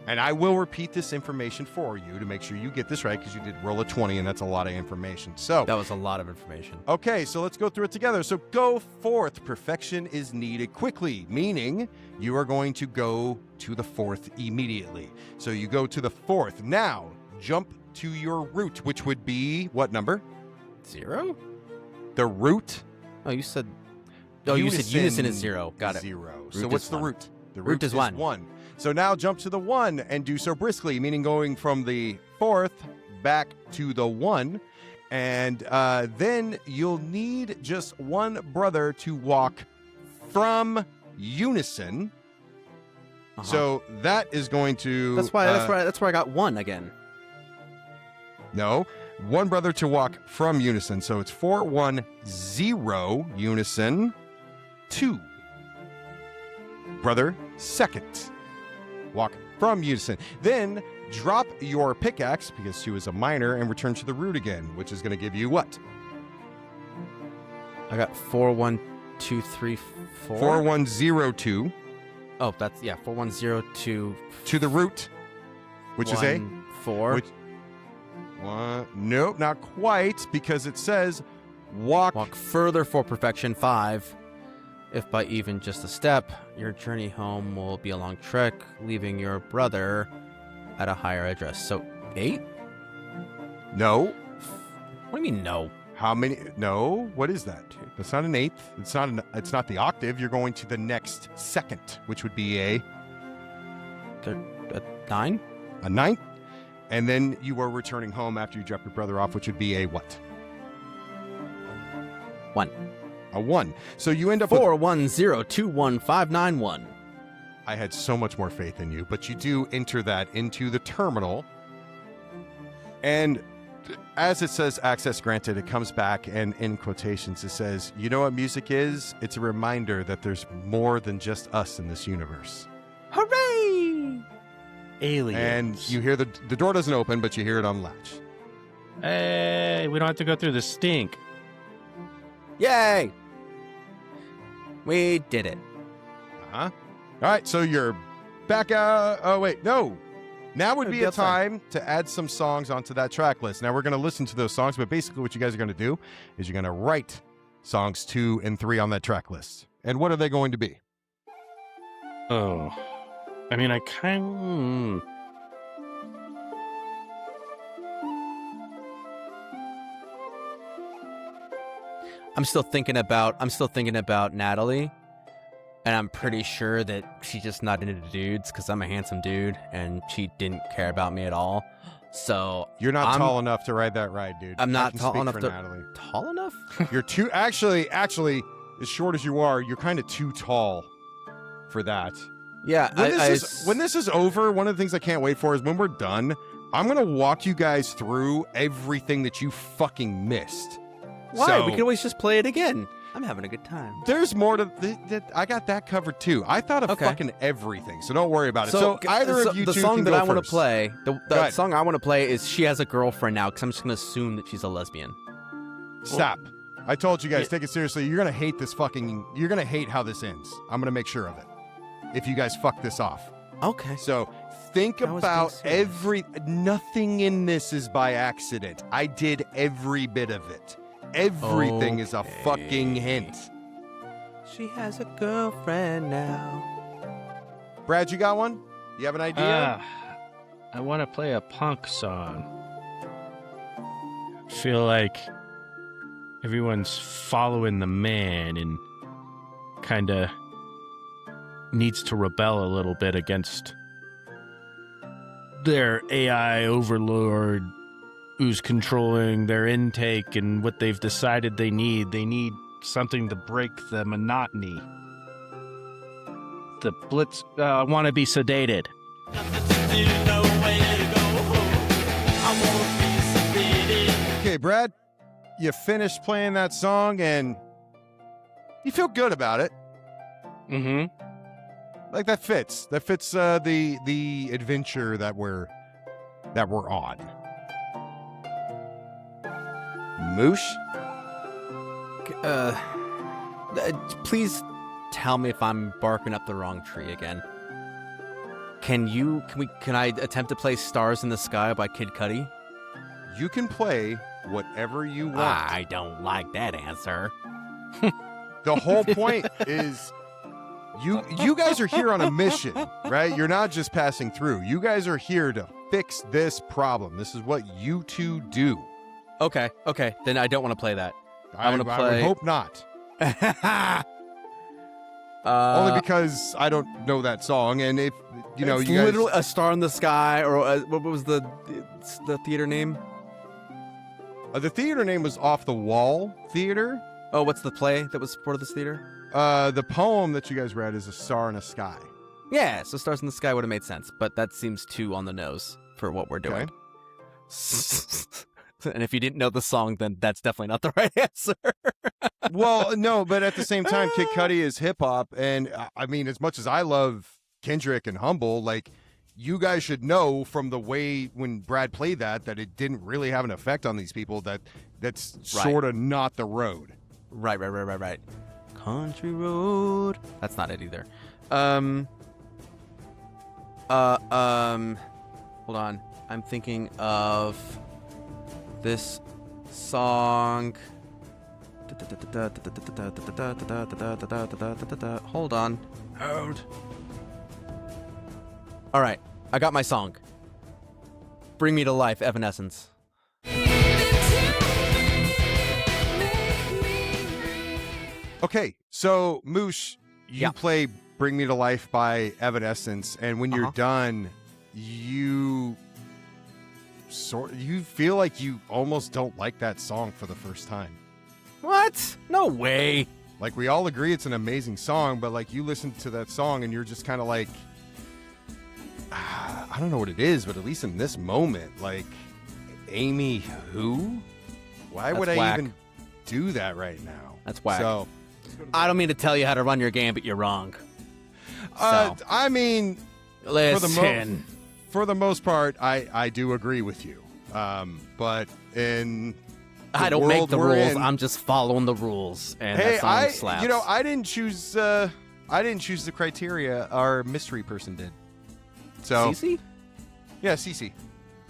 And I will repeat this information for you to make sure you get this right, because you did roll a 20, and that's a lot of information. So That was a lot of information. okay, so let's go through it together. So go forth. Perfection is needed quickly, meaning you are going to go to the 4th immediately. So you go to the 4th. Now, jump to your root, which would be what number? 0? The root? Oh, you said. Oh, you said unison is 0. Got it. 0. Root So what's is the 1. root? The Root is 1. 1. So now jump to the 1 and do so briskly, meaning going from the 4th back to the 1. And then you'll need just one brother to walk from unison. Uh-huh. So that is going to... That's why I got 1 again. No, one brother to walk from unison. So it's 4, 1, 0, unison, 2. Brother, second. Walk from unison. Then drop your pickaxe, because 2 is a minor, and return to the root again, which is going to give you what? I got 4, 1, 2, 3, 4. 4, 1, 0, 2. Oh, that's 4, 1, 0, 2. To the root, which is a... 4. Which, nope, not quite, because it says Walk further for perfection. 5. If by even just a step, your journey home will be a long trek, leaving your brother at a higher address. So 8? No. What do you mean no? How many? No. What is that? That's not an 8th. It's not the octave. You're going to the next second, which would be a 9? A 9th. And then you are returning home after you drop your brother off, which would be a what? 1. A 1. So you end up 4, 1, 0, 2, 1, 5, 9, 1. I had so much more faith in you. But you do enter that into the terminal. And as it says access granted, it comes back and in quotations it says, you know what music is? It's a reminder that there's more than just us in this universe. Hooray! Aliens. And you hear the door doesn't open, but you hear it unlatch. Hey, we don't have to go through the stink. Yay! We did it. Uh-huh. All right, so you're back out. Oh, wait, no. Now would be a time to add some songs onto that track list. Now, we're going to listen to those songs, but basically what you guys are going to do is you're going to write songs 2 and 3 on that track list. And what are they going to be? Oh. I mean, I kind of... I'm still thinking about Natalie, and I'm pretty sure that she's just not into dudes because I'm a handsome dude, and she didn't care about me at all. So You're not tall enough to ride that ride, dude. I'm not I can tall speak enough for to. Natalie. Tall enough? You're too actually, as short as you are, you're kind of too tall for that. Yeah. When this is over, one of the things I can't wait for is when we're done, I'm gonna walk you guys through everything that you fucking missed. Why? So, We could always just play it again. I'm having a good time. there's more to I got that covered too. I thought of fucking everything, so don't worry about it. So either of you the two song can that go I want to first. play, Go the ahead. song I want to play is "She Has a Girlfriend Now" because I'm just gonna assume that she's a lesbian. Stop. I told you guys, take it seriously. You're gonna hate this fucking. You're gonna hate how this ends. I'm gonna make sure of it. If you guys fuck this off. Okay. So think I was about being serious. nothing in this is by accident. I did every bit of it. Everything is a fucking hint. She has a girlfriend now. Brad, you got one? You have an idea? I want to play a punk song. Feel like everyone's following the man and kind of needs to rebel a little bit against their AI overlord who's controlling their intake and what they've decided they need. They need something to break the monotony. The blitz want to be sedated. Okay, Brad, you finished playing that song and you feel good about it. Mm-hmm. Like that fits. That fits the adventure that we're on. Moosh? Please tell me if I'm barking up the wrong tree again. Can I attempt to play "Stars in the Sky" by Kid Cudi? You can play whatever you want. I don't like that answer. The whole point is you guys are here on a mission, right? You're not just passing through. You guys are here to fix this problem. This is what you two do. Okay. Then I don't want to play that. I wanna would play- hope not. Only because I don't know that song, and if you know, it's you guys. literally "A Star in the Sky," or what was the theater name? The theater name was Off the Wall Theater. Oh, what's the play that was part of this theater? The poem that you guys read is A Star in a Sky. Yeah, so "Stars in the Sky" would have made sense, but that seems too on the nose for what we're doing. And if you didn't know the song, then that's definitely not the right answer. Well, no, but at the same time, Kid Cudi is hip hop, and I mean, as much as I love Kendrick and Humble, like, you guys should know from the way when Brad played that it didn't really have an effect on these people. That's Right. sort of not the road. Right. Country road. That's not it either. Hold on. I'm thinking of this song. Hold on. All right. I got my song. Bring Me to Life, Evanescence. Okay, so Moosh, you Yeah. play "Bring Me to Life" by Evanescence, and when you're Uh-huh. done, you feel like you almost don't like that song for the first time. What? No way. Like, we all agree it's an amazing song, but like, you listen to that song and you're just kind of like, I don't know what it is, but at least in this moment, like, Amy who? Why would I whack. even do that right now? That's whack. So, I don't mean to tell you how to run your game, but you're wrong. So, I mean, listen. for the most part, I do agree with you. But in I don't make the rules. I'm just following the rules. And that song slaps. I didn't choose the criteria. Our mystery person did. So Cece? Yeah, Cece.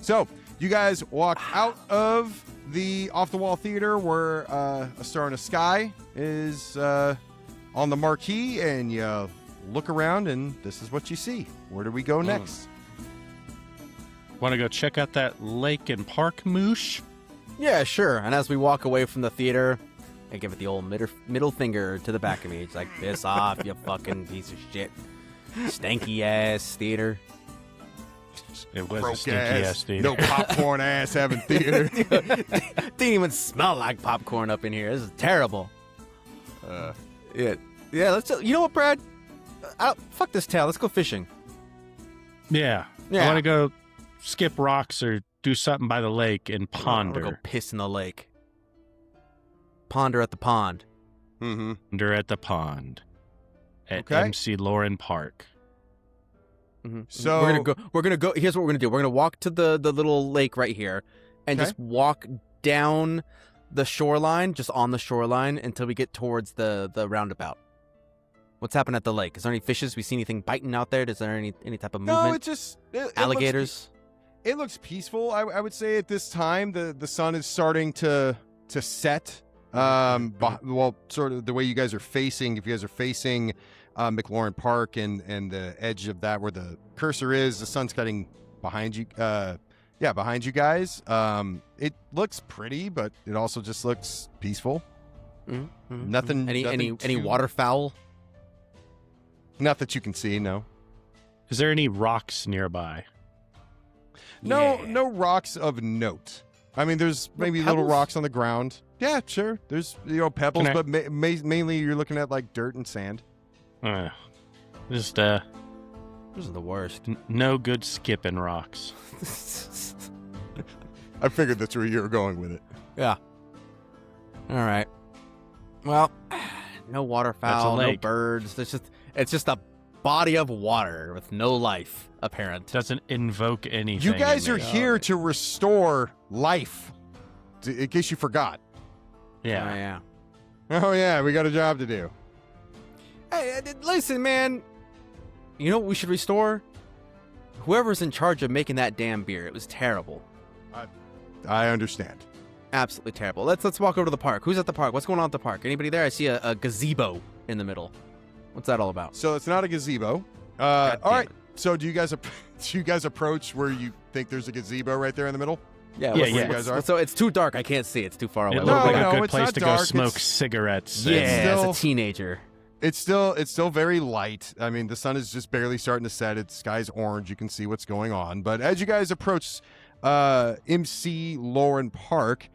So you guys walk out of the Off the Wall Theater where A Star in the Sky is on the marquee, and you look around, and this is what you see. Where do we go next? Want to go check out that lake and park, Moosh? Yeah, sure. And as we walk away from the theater, I give it the old middle finger to the back of me. It's like, piss off, you fucking piece of shit. Stanky ass theater. It was Broke a stinky-ass theater. No popcorn ass having theater. Didn't even smell like popcorn up in here. This is terrible. Yeah. Let's. You know what, Brad? Fuck this tale. Let's go fishing. Yeah. Yeah. I want to go skip rocks or do something by the lake and ponder. Go piss in the lake. Ponder at the pond. Mm-hmm. Ponder at the pond at Okay. MC Lauren Park. Mm-hmm. So we're gonna go. Here's what we're gonna do. We're gonna walk to the little lake right here, and Okay. just walk down the shoreline, just on the shoreline, until we get towards the roundabout. What's happened at the lake? Is there any fishes? We see anything biting out there? Is there any type of movement? No, it just Alligators. It looks peaceful. I would say at this time the sun is starting to set. Well, sort of the way you guys are facing. If you guys are facing McLaurin Park and the edge of that where the cursor is, the sun's cutting behind you. Behind you guys. It looks pretty, but it also just looks peaceful. Mm-hmm. Nothing. Any waterfowl? Not that you can see. No. Is there any rocks nearby? No, Yeah. no rocks of note. I mean, there's maybe little pebbles? rocks on the ground. Yeah, sure. There's pebbles, Can I- but mainly you're looking at like dirt and sand. Just Those are the worst. no good skipping rocks. I figured that's where you were going with it. Yeah. All right. Well, no waterfowl, no lake. birds. It's just a body of water with no life apparent. Doesn't invoke anything. You guys in are me. here to restore life. In case you forgot. Yeah. yeah. Oh yeah, we got a job to do. Hey, listen, man. You know what we should restore? Whoever's in charge of making that damn beer. It was terrible. I understand. Absolutely terrible. Let's walk over to the park. Who's at the park? What's going on at the park? Anybody there? I see a gazebo in the middle. What's that all about? So it's not a gazebo. God All damn right. it. So do you guys approach where you think there's a gazebo right there in the middle? Yeah, Yeah, what's- yeah. You guys are? So it's too dark. I can't see. It's too far away. It No, looked like no, a good it's place not to go dark. smoke It's- cigarettes. Yeah, as still- a teenager. It's still very light. I mean, the sun is just barely starting to set. It's sky's orange. You can see what's going on. But as you guys approach MC Lauren Park,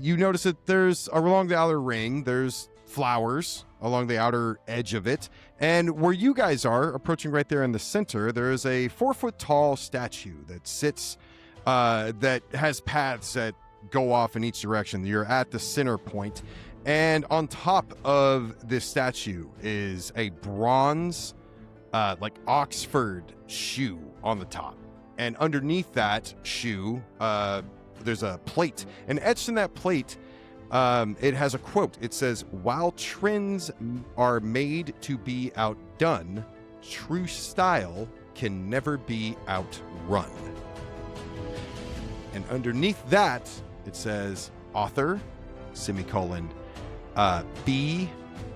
you notice that there's along the outer ring, there's flowers along the outer edge of it. And where you guys are, approaching right there in the center, there is a 4-foot tall statue that sits, that has paths that go off in each direction. You're at the center point. And on top of this statue is a bronze, like Oxford shoe on the top. And underneath that shoe, there's a plate. And etched in that plate, it has a quote. It says, "While trends are made to be outdone, true style can never be outrun." And underneath that, it says, "Author, semicolon, B.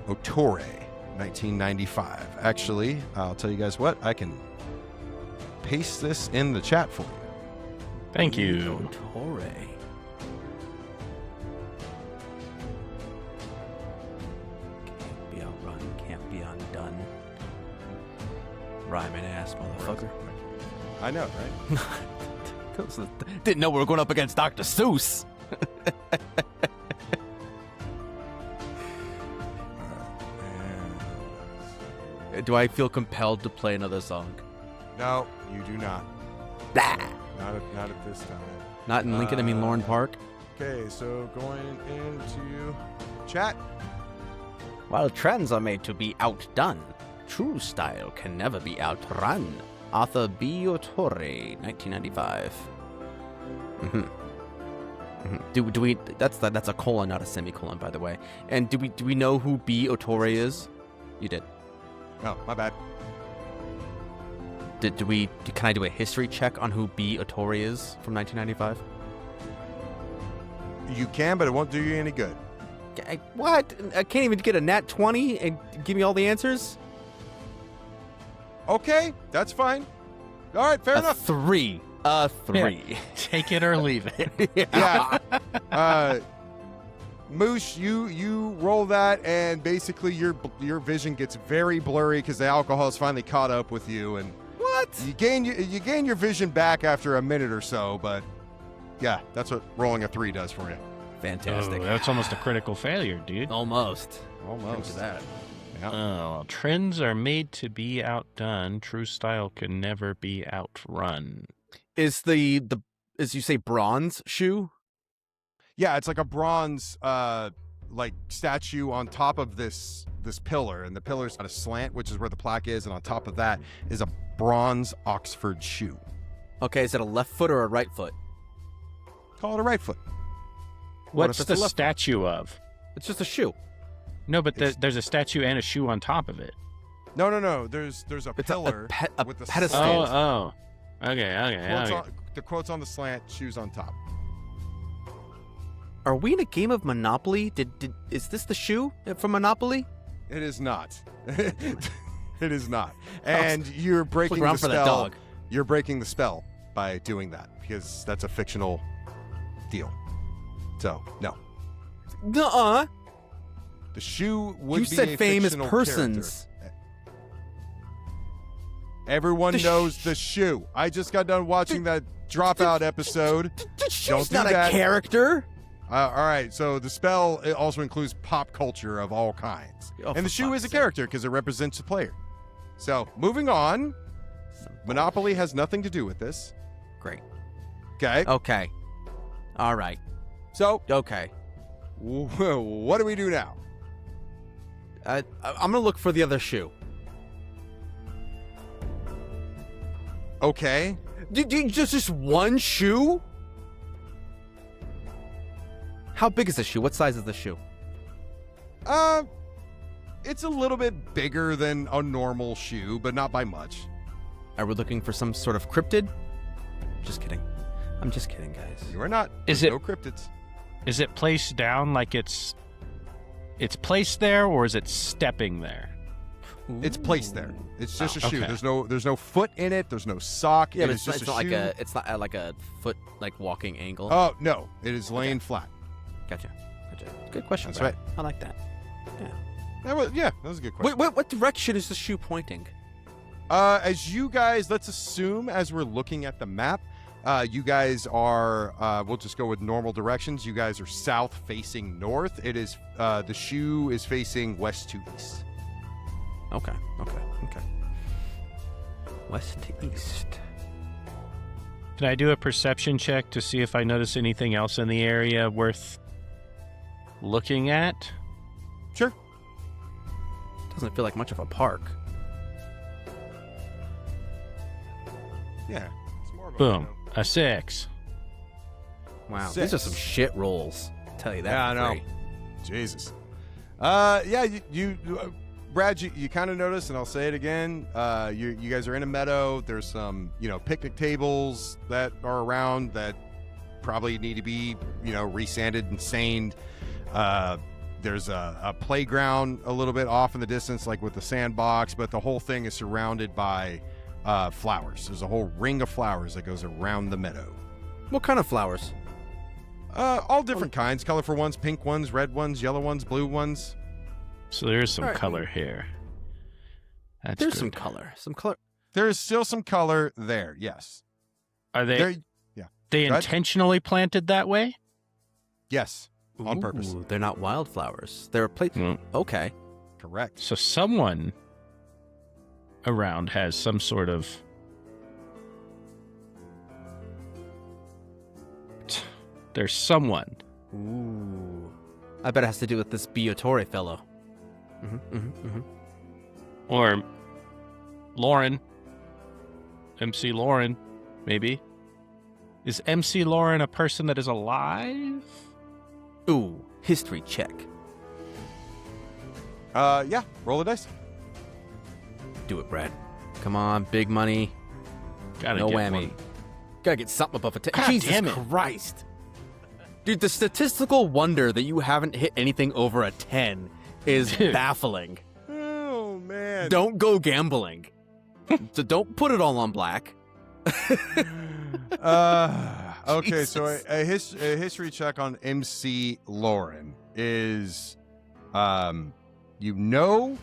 Otore, 1995. Actually, I'll tell you guys what, I can paste this in the chat for you. Thank you. Torre. Can't be outrun, can't be undone. Rhyming ass motherfucker. I know, right? Didn't know we were going up against Dr. Seuss. Do I feel compelled to play another song? No, you do not. Blah. Not at this time. Not in Lincoln, I mean Lauren Park. Okay, so going into chat. While trends are made to be outdone, true style can never be outrun. Arthur B. Ottore, 1995. Do we? That's a colon, not a semicolon, by the way. And do we know who B. Ottore is? You did. Oh, my bad. Can I do a history check on who B. Ottore is from 1995? You can, but it won't do you any good. What? I can't even get a nat 20 and give me all the answers? Okay, that's fine. All right, fair enough. 3. A 3. Take it or leave it. Yeah. Moosh, you roll that, and basically your vision gets very blurry because the alcohol has finally caught up with you, and What? you gain your vision back after a minute or so. But yeah, that's what rolling a 3 does for you. Fantastic. Oh, that's almost a critical failure, dude. Almost. Almost. Think of that. Yeah. Oh, trends are made to be outdone. True style can never be outrun. Is the as you say bronze shoe? Yeah, it's like a bronze like statue on top of this pillar, and the pillar's got a slant, which is where the plaque is, and on top of that is a bronze Oxford shoe. Okay, is it a left foot or a right foot? Call it a right foot. What What's if it's the a left foot? statue of? It's just a shoe. No, but It's- there's a statue and a shoe on top of it. No. There's a It's pillar a with the pedestal. slant. Oh. Okay. Quotes the quotes on the slant, shoes on top. Are we in a game of Monopoly? Is this the shoe from Monopoly? It is not. It is not. And you're breaking Look around the for spell. that dog. You're breaking the spell by doing that because that's a fictional deal. So no, Nuh-uh. the shoe would You be said a famous fictional persons. character. Everyone The knows the shoe. I just got done watching that Dropout episode. The shoe's Don't do not that. a character. All right, so the spell it also includes pop culture of all kinds. Oh, and for the shoe is fuck's a character because it represents the player. So, moving on. Monopoly has nothing to do with this. Great. Okay. Okay. All right. So, Okay. what do we do now? I'm gonna look for the other shoe. Okay. Just one shoe? How big is the shoe? What size is the shoe? It's a little bit bigger than a normal shoe, but not by much. Are we looking for some sort of cryptid? Just kidding. I'm just kidding, guys. You are not. Is There's it- no cryptids? Is it placed down like it's placed there, or is it stepping there? It's placed there. It's just a Oh, shoe. okay. There's no foot in it. There's no sock. Yeah, It but is it's, just it's a not shoe. like a foot like walking angle. Oh no, it is laying flat. Gotcha. Good question. That's Brad. right. I like that. That was a good question. Wait, what direction is the shoe pointing? As you guys, let's assume as we're looking at the map, you guys are, we'll just go with normal directions. You guys are south facing north. It is, the shoe is facing west to east. Okay. West to east. Can I do a perception check to see if I notice anything else in the area worth looking at? Sure. Doesn't feel like much of a park. Yeah. It's more of a, Boom. A 6. Wow, Six. these are some shit rolls. I'll tell you that. Yeah, I for know. free. Jesus. Yeah, you Brad, you kind of notice, and I'll say it again. You guys are in a meadow. There's some, picnic tables that are around that probably need to be, resanded and sanded. There's a playground a little bit off in the distance, like with the sandbox, but the whole thing is surrounded by flowers. There's a whole ring of flowers that goes around the meadow. What kind of flowers? All different kinds, colorful ones, pink ones, red ones, yellow ones, blue ones. So there's some All right. color here. That's There's good. some color. Some color. There is still some color there, yes. Are they There, they Go ahead. intentionally planted that way? yes, on purpose. Ooh, they're not wildflowers. They're a plate. Mm. Okay. Correct. So someone around has some sort of... There's someone. Ooh. I bet it has to do with this Biotore fellow. Or Lauren. MC Lauren, maybe. Is MC Lauren a person that is alive? Ooh, history check. Yeah, roll the dice. Do it, Brad. Come on, big money. Gotta No get whammy. one. Gotta get something above a 10. God Jesus damn it. Christ. Dude, the statistical wonder that you haven't hit anything over a 10 is Dude. baffling. Oh man. Don't go gambling. So don't put it all on black. Okay, so a history check on MC Lauren is, you know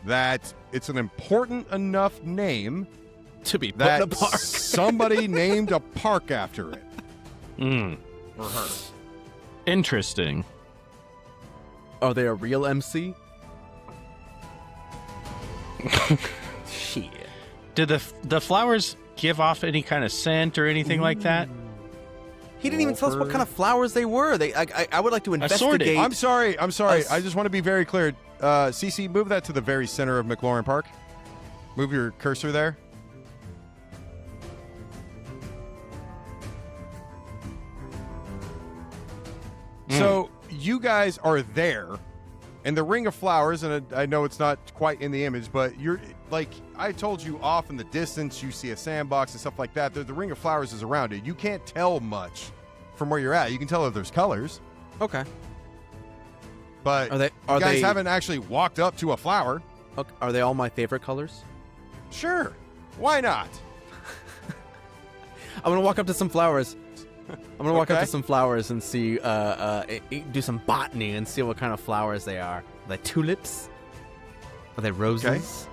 that it's an important enough name To be put that in a park. somebody named a park after it. For her. Interesting. Are they a real MC? Shit. Did the flowers give off any kind of scent or anything like that? He didn't even tell us what kind of flowers they were. I would like to Assorted. investigate. I'm sorry. Us- I just want to be very clear. CC, move that to the very center of McLaurin Park. Move your cursor there. So you guys are there, and the Ring of Flowers, and I know it's not quite in the image, but you're like I told you, off in the distance, you see a sandbox and stuff like that. The Ring of Flowers is around it. You can't tell much from where you're at. You can tell if there's colors, Okay. but Are you guys they haven't actually walked up to a flower. okay, are they all my favorite colors? Sure, why not? I'm gonna walk up to some flowers. I'm gonna walk up Okay. to some flowers and see, do some botany and see what kind of flowers they are. Are they tulips? Are they roses?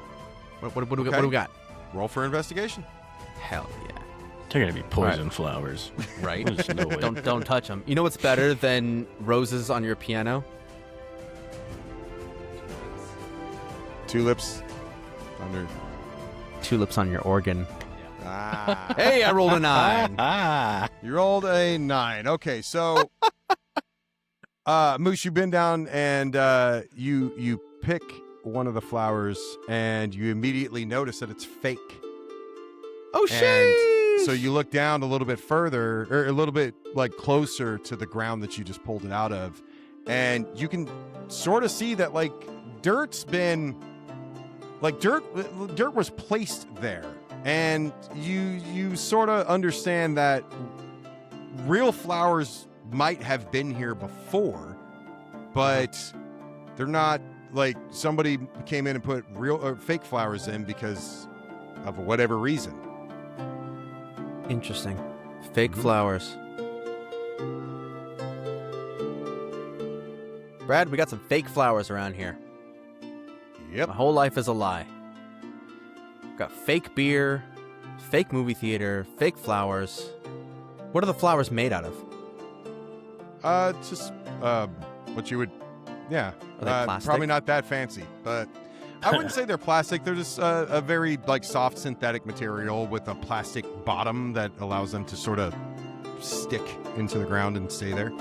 What do we got? What do we got? Roll for investigation. Hell yeah! They're gonna be poison flowers. Right? There's no way. don't touch them. You know what's better than roses on your piano? Tulips. Under. Tulips on your organ. Ah. Hey, I rolled a 9. You rolled a 9. Okay, so Moosh, you've been down and you pick one of the flowers and you immediately notice that it's fake. Oh shit! So you look down a little bit further, or a little bit like closer to the ground that you just pulled it out of, and you can sort of see that like dirt was placed there. And you sort of understand that real flowers might have been here before, but they're not like somebody came in and put real or fake flowers in because of whatever reason. Interesting. Fake flowers. Brad, we got some fake flowers around here. Yep. My whole life is a lie. Got fake beer, fake movie theater, fake flowers. What are the flowers made out of? Just what you would, yeah. Are they plastic? Probably not that fancy, but I wouldn't say they're plastic. They're just a very like soft synthetic material with a plastic bottom that allows them to sort of stick into the ground and stay there.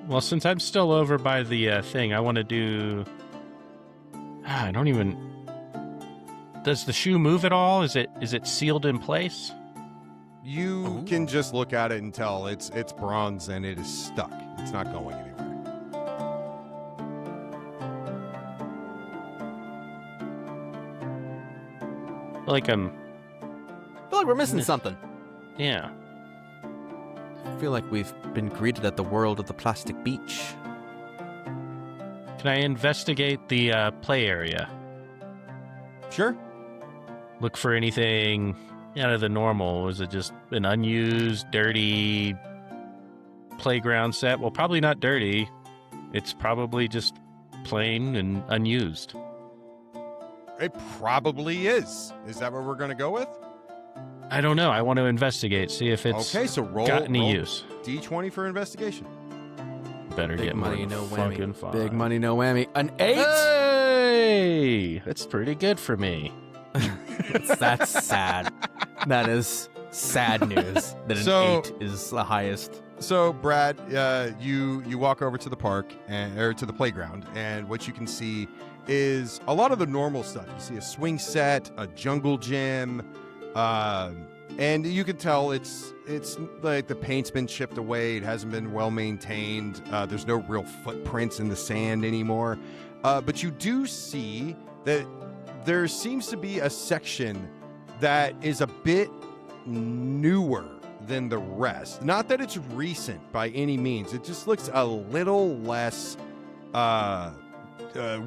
Well, since I'm still over by the thing, I want to do... I don't even... Does the shoe move at all? Is it sealed in place? You can just look at it and tell it's bronze and it is stuck. It's not going anywhere. Like I feel like we're missing something. yeah. I feel like we've been greeted at the world of the plastic beach. Can I investigate the play area? Sure. Look for anything out of the normal. Was it just an unused, dirty playground set? Well, probably not dirty. It's probably just plain and unused. It probably is. Is that what we're going to go with? I don't know. I want to investigate, see if it's Okay, so roll got any use. D20 for investigation. Better Big get money, more no than whammy. fucking 5. Big money, no whammy. An 8? Hey, that's pretty good for me. That's sad. That is sad news that an 8 is the highest. So, Brad, you walk over to the park or to the playground, and what you can see is a lot of the normal stuff. You see a swing set, a jungle gym, and you can tell it's like the paint's been chipped away. It hasn't been well maintained. There's no real footprints in the sand anymore. But you do see that there seems to be a section that is a bit newer than the rest. Not that it's recent by any means. It just looks a little less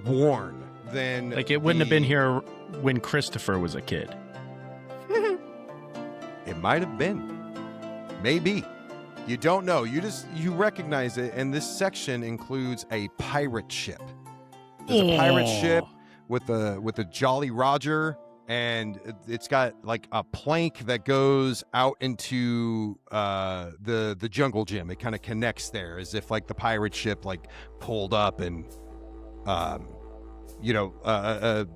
worn than Like it wouldn't have been here when Christopher was a kid. It might have been. Maybe. You don't know. You recognize it, and this section includes a pirate ship. There's a pirate ship with a Jolly Roger, and it's got like a plank that goes out into the jungle gym. It kind of connects there, as if like the pirate ship like pulled up and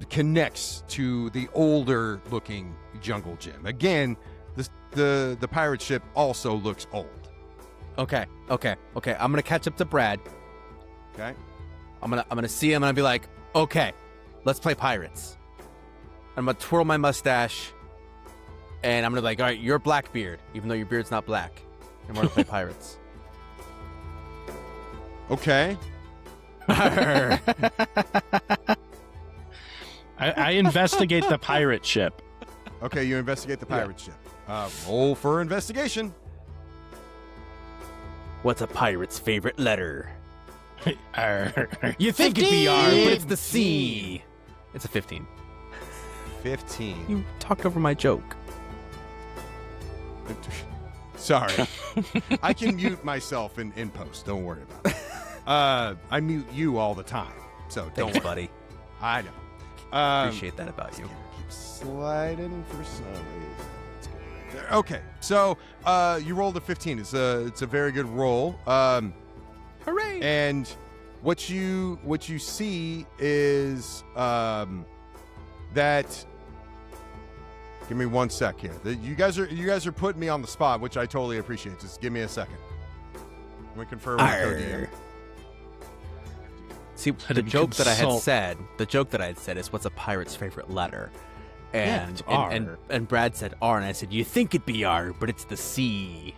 connects to the older looking jungle gym. Again, the pirate ship also looks old. Okay. I'm gonna catch up to Brad. Okay. I'm gonna see him and I'll be like, okay, let's play pirates. I'm gonna twirl my mustache, and I'm gonna be like, all right, you're Blackbeard, even though your beard's not black, and we're gonna play pirates. Okay. I investigate the pirate ship. Okay, you investigate the pirate ship. Roll for investigation. What's a pirate's favorite letter? You 15! think it'd be R, but it's the C. It's a 15. 15. You talked over my joke. Sorry. I can mute myself in post. Don't worry about it. I mute you all the time. So don't Thanks, worry. buddy. I know. Appreciate that about you. Keep sliding for some reason. Let's go right there. Okay. So you rolled a 15. It's a very good roll. Hooray! And what you see is that. Give me 1 sec here. You guys are putting me on the spot, which I totally appreciate. Just give me a second. Let me confirm with the See, the joke that I had said is, what's a pirate's favorite letter? And it's R. And Brad said R, and I said, you think it'd be R, but it's the C.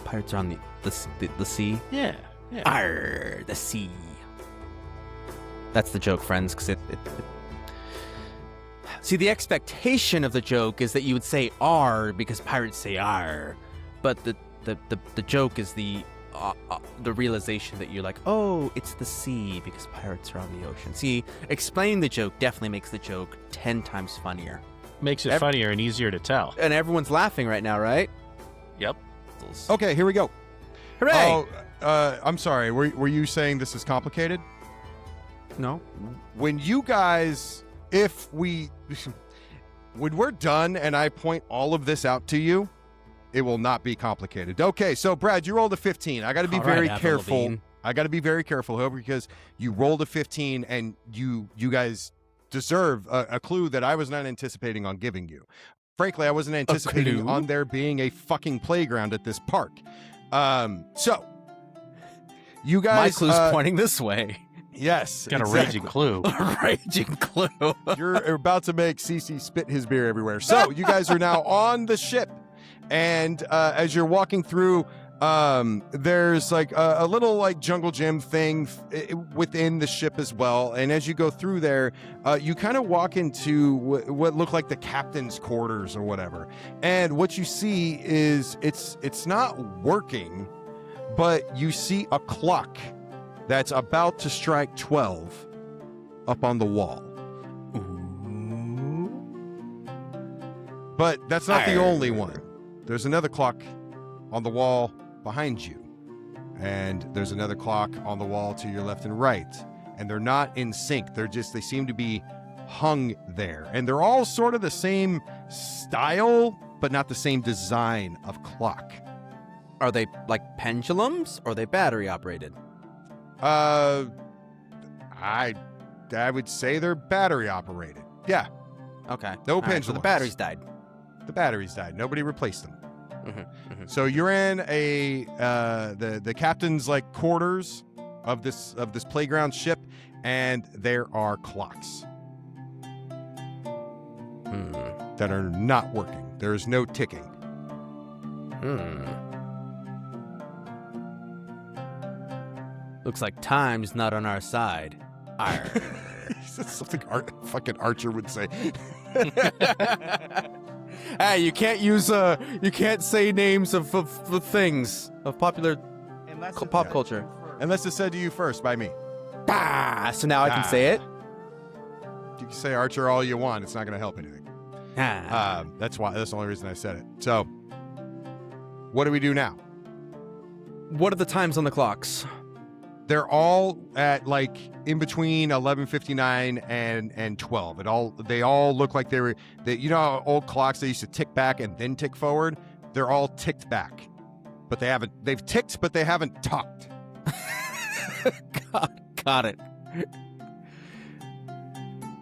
Pirates are on the sea. Yeah. R, the sea. That's the joke, friends, because it See, the expectation of the joke is that you would say R because pirates say R, but the joke is the realization that you're like, oh, it's the sea because pirates are on the ocean. See, explaining the joke definitely makes the joke 10 times funnier. Makes it funnier and easier to tell. And everyone's laughing right now, right? Yep. Okay, here we go. Hooray! Oh, I'm sorry. Were you saying this is complicated? No. When you guys, when we're done and I point all of this out to you, it will not be complicated. Okay, so Brad, you rolled a 15. I got to be very careful. I got to be very careful, Hope, because you rolled a 15 and you guys deserve a clue that I was not anticipating on giving you. Frankly, I wasn't anticipating on there being a fucking playground at this park. So, you guys... My clue's pointing this way. Yes, Got exactly. a raging clue. A raging clue. You're about to make Cece spit his beer everywhere. So, you guys are now on the ship. And as you're walking through, there's like a little like jungle gym thing within the ship as well. And as you go through there, you kind of walk into what look like the captain's quarters or whatever. And what you see is it's not working, but you see a clock that's about to strike 12 up on the wall. But that's not the only one. There's another clock on the wall behind you. And there's another clock on the wall to your left and right. And they're not in sync. They seem to be hung there. And they're all sort of the same style, but not the same design of clock. Are they like pendulums or are they battery operated? I I would say they're battery operated. Yeah, Okay. no All right, so pendulums. the batteries died. The batteries died. Nobody replaced them. Mm-hmm. So you're in a the captain's like quarters of this playground ship, and there are clocks that are not working. There is no ticking. Looks like time's not on our side. Arr. That's something fucking Archer would say. Hey, you can't use you can't say names of things of popular pop culture. Unless it's said to you first by me. Bah! So now I can say it. You can say Archer all you want. It's not going to help anything. That's the only reason I said it. So, what do we do now? What are the times on the clocks? They're all at like in between 11:59 and 12. They all look like you know how old clocks they used to tick back and then tick forward? They're all ticked back. But they've ticked, but they haven't talked. Got it.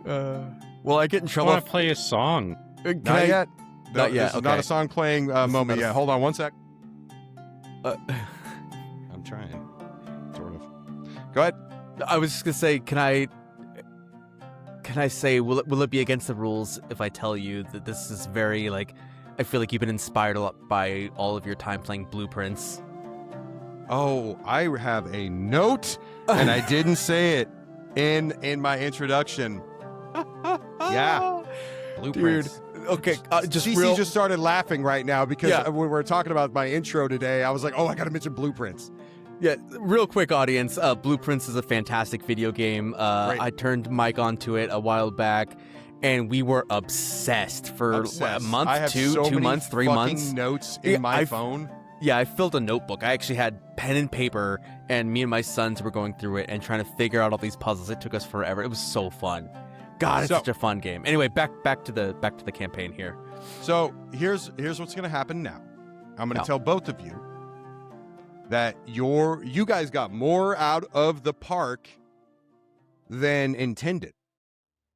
Well, I get in I trouble. want to play a song. Not yet. No, Not yet, This is not okay. a song playing moment yet. Hold on one sec. Uh, I'm trying. Sort of. Go ahead. I was just gonna say, can I say, will it be against the rules if I tell you that this is very like, I feel like you've been inspired a lot by all of your time playing Blueprints. Oh, I have a note, and I didn't say it in my introduction. Yeah, Blueprints. Dude, okay, just CC real. just started laughing right now because Yeah. when we were talking about my intro today, I was like, oh, I got to mention Blueprints. Yeah, real quick, audience. Blueprints is a fantastic video game. Great. I turned Mike onto it a while back, and we were obsessed for Obsessed. a month, I have 2 so many months, 3 fucking months. notes in Yeah, my I've- phone. Yeah, I filled a notebook. I actually had pen and paper, and me and my sons were going through it and trying to figure out all these puzzles. It took us forever. It was so fun. God, it's So- such a fun game. Anyway, back to the campaign here. So here's what's going to happen now. I'm going to No. tell both of you that you guys got more out of the park than intended.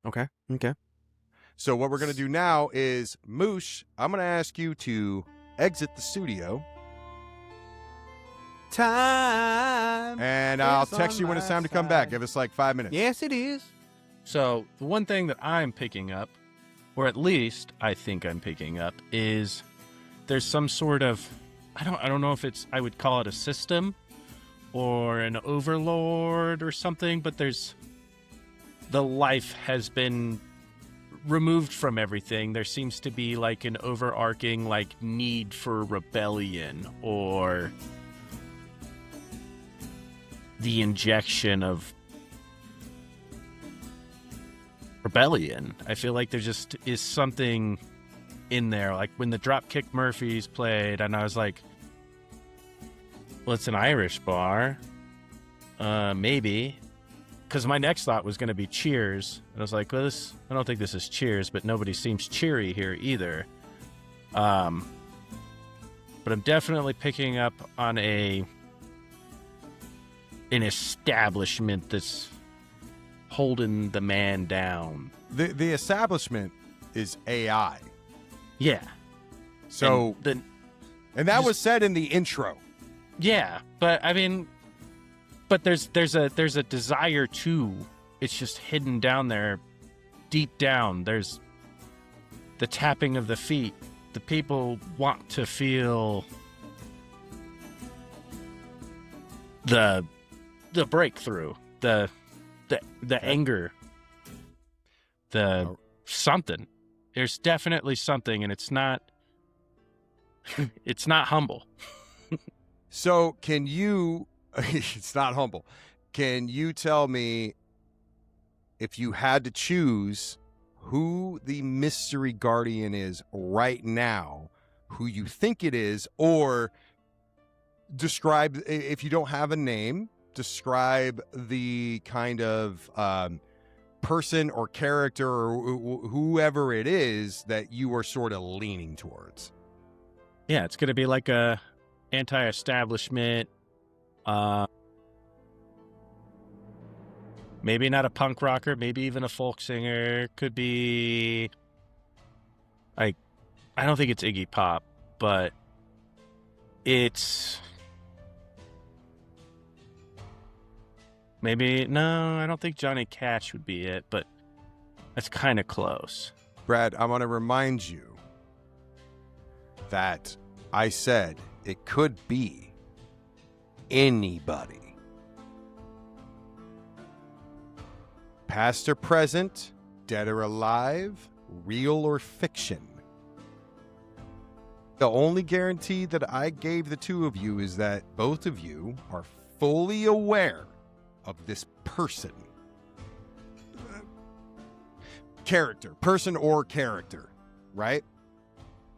Okay. So what we're going to do now is, Moosh, I'm going to ask you to exit the studio, Time. and I'll is text on you when it's my time to come back. side. Give us like 5 minutes. Yes, it is. So the one thing that I'm picking up, or at least I think I'm picking up, is there's some sort of I don't know if I would call it a system or an overlord or something, but the life has been removed from everything. There seems to be like an overarching like need for rebellion or the injection of rebellion. I feel like there just is something in there. Like when the Dropkick Murphys played, and I was like, well, it's an Irish bar. Maybe. Because my next thought was going to be Cheers. And I was like, well, I don't think this is Cheers, but nobody seems cheery here either. But I'm definitely picking up on an establishment that's holding the man down. The establishment is AI. Yeah. So and that was said in the intro. yeah, but I mean, but there's a desire to. It's just hidden down there, deep down. There's the tapping of the feet. The people want to feel the breakthrough, the anger, the something. There's definitely something, and it's not humble. So can you, it's not humble. Can you tell me, if you had to choose who the mystery guardian is right now, who you think it is, or describe, if you don't have a name, describe the kind of person or character or whoever it is that you are sort of leaning towards? Yeah, it's going to be like a anti-establishment, Maybe not a punk rocker, maybe even a folk singer. Could be, like, I don't think it's Iggy Pop, but it's maybe, no, I don't think Johnny Cash would be it, but that's kind of close. Brad, I want to remind you that I said it could be anybody. Past or present, dead or alive, real or fiction. The only guarantee that I gave the two of you is that both of you are fully aware of this person. Character, person or character, right?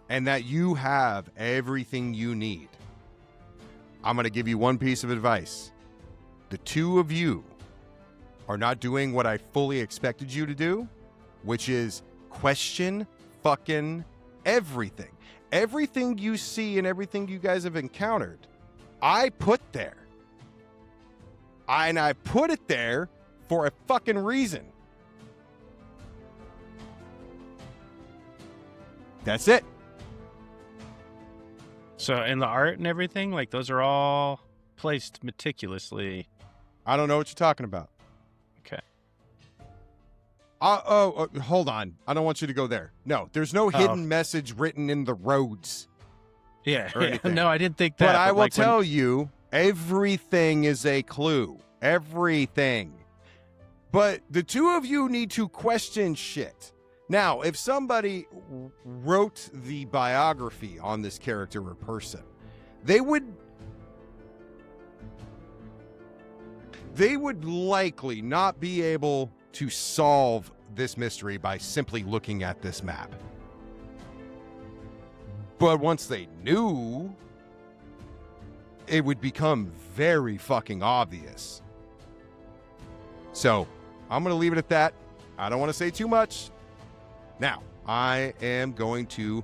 And that you have everything you need. I'm going to give you one piece of advice. The two of you are not doing what I fully expected you to do, which is question fucking everything. Everything you see and everything you guys have encountered, I put there. And I put it there for a fucking reason. That's it. So, and the art and everything, like, those are all placed meticulously. I don't know what you're talking about. Okay. Hold on. I don't want you to go there. No, there's no hidden message written in the roads. Yeah. Or anything. No, I didn't think that. But I will like, tell you, everything is a clue. Everything. But the two of you need to question shit. Now, if somebody wrote the biography on this character or person, they would likely not be able to solve this mystery by simply looking at this map. But once they knew, it would become very fucking obvious. So, I'm going to leave it at that. I don't want to say too much. Now, I am going to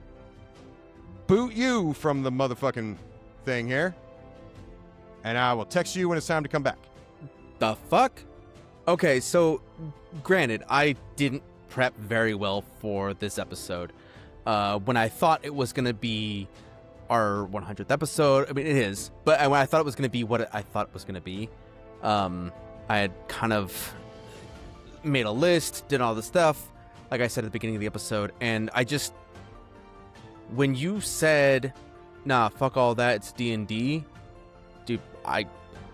boot you from the motherfucking thing here. And I will text you when it's time to come back. The fuck? Okay, so granted, I didn't prep very well for this episode. When I thought it was going to be our 100th episode, I mean, it is, but when I thought it was going to be what I thought it was going to be, I had kind of made a list, did all this stuff, like I said at the beginning of the episode, and I just, when you said, nah, fuck all that, it's D&D, dude, I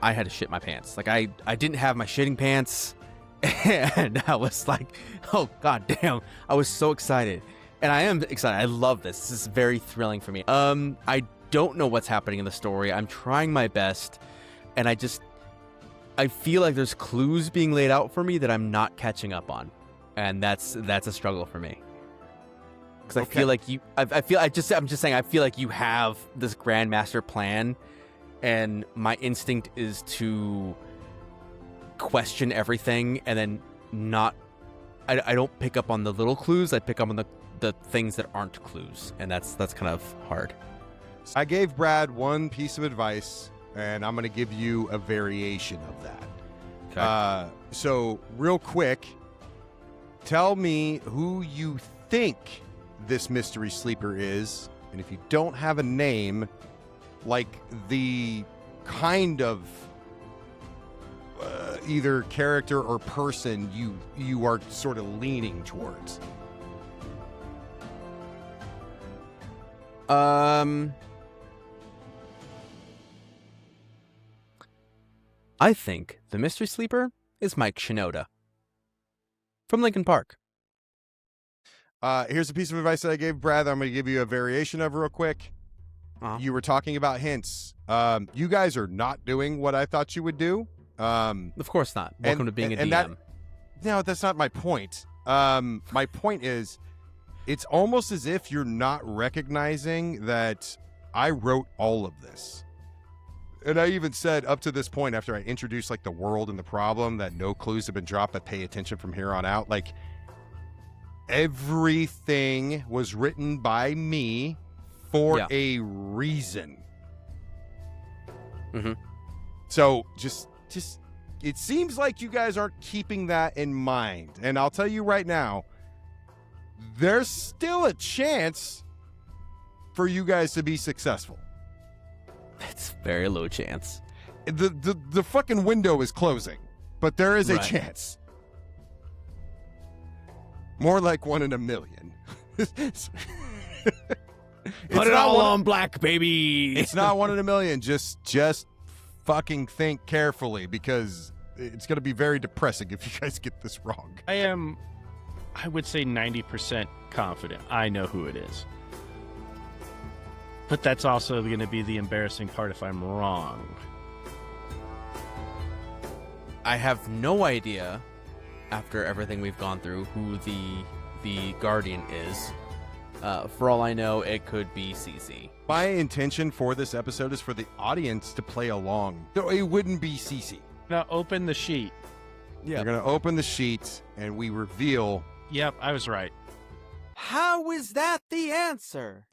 had to shit my pants. Like, I didn't have my shitting pants, and I was like, oh, god damn. I was so excited. And I am excited. I love this. This is very thrilling for me. I don't know what's happening in the story. I'm trying my best, and I feel like there's clues being laid out for me that I'm not catching up on. And that's a struggle for me. Because I feel like I'm just saying, I feel like you have this grandmaster plan, and my instinct is to question everything and then I don't pick up on the little clues. I pick up on the things that aren't clues, and that's kind of hard. I gave Brad one piece of advice, and I'm going to give you a variation of that. Okay. So real quick, tell me who you think this mystery sleeper is, and if you don't have a name, like the kind of either character or person you are sort of leaning towards. I think the mystery sleeper is Mike Shinoda from Linkin Park. Here's a piece of advice that I gave Brad that I'm going to give you a variation of real quick. Uh-huh. You were talking about hints. You guys are not doing what I thought you would do. Of course not. Welcome to being a DM. No, that's not my point. My point is, it's almost as if you're not recognizing that I wrote all of this. And I even said up to this point, after I introduced like the world and the problem, that no clues have been dropped, but pay attention from here on out. Like, everything was written by me for a reason. Mm-hmm. So just it seems like you guys aren't keeping that in mind. And I'll tell you right now, there's still a chance for you guys to be successful. It's very low chance. The fucking window is closing, but there is a Right. chance. More like 1 in a million. It's Put it not all one- on black, baby. It's not 1 in a million. Just fucking think carefully, because it's going to be very depressing if you guys get this wrong. I would say 90% confident I know who it is. But that's also going to be the embarrassing part if I'm wrong. I have no idea, after everything we've gone through, who the Guardian is. For all I know, it could be CC. My intention for this episode is for the audience to play along. So it wouldn't be CC. Now open the sheet. Yeah. We're going to open the sheet and we reveal. Yep, I was right. How is that the answer?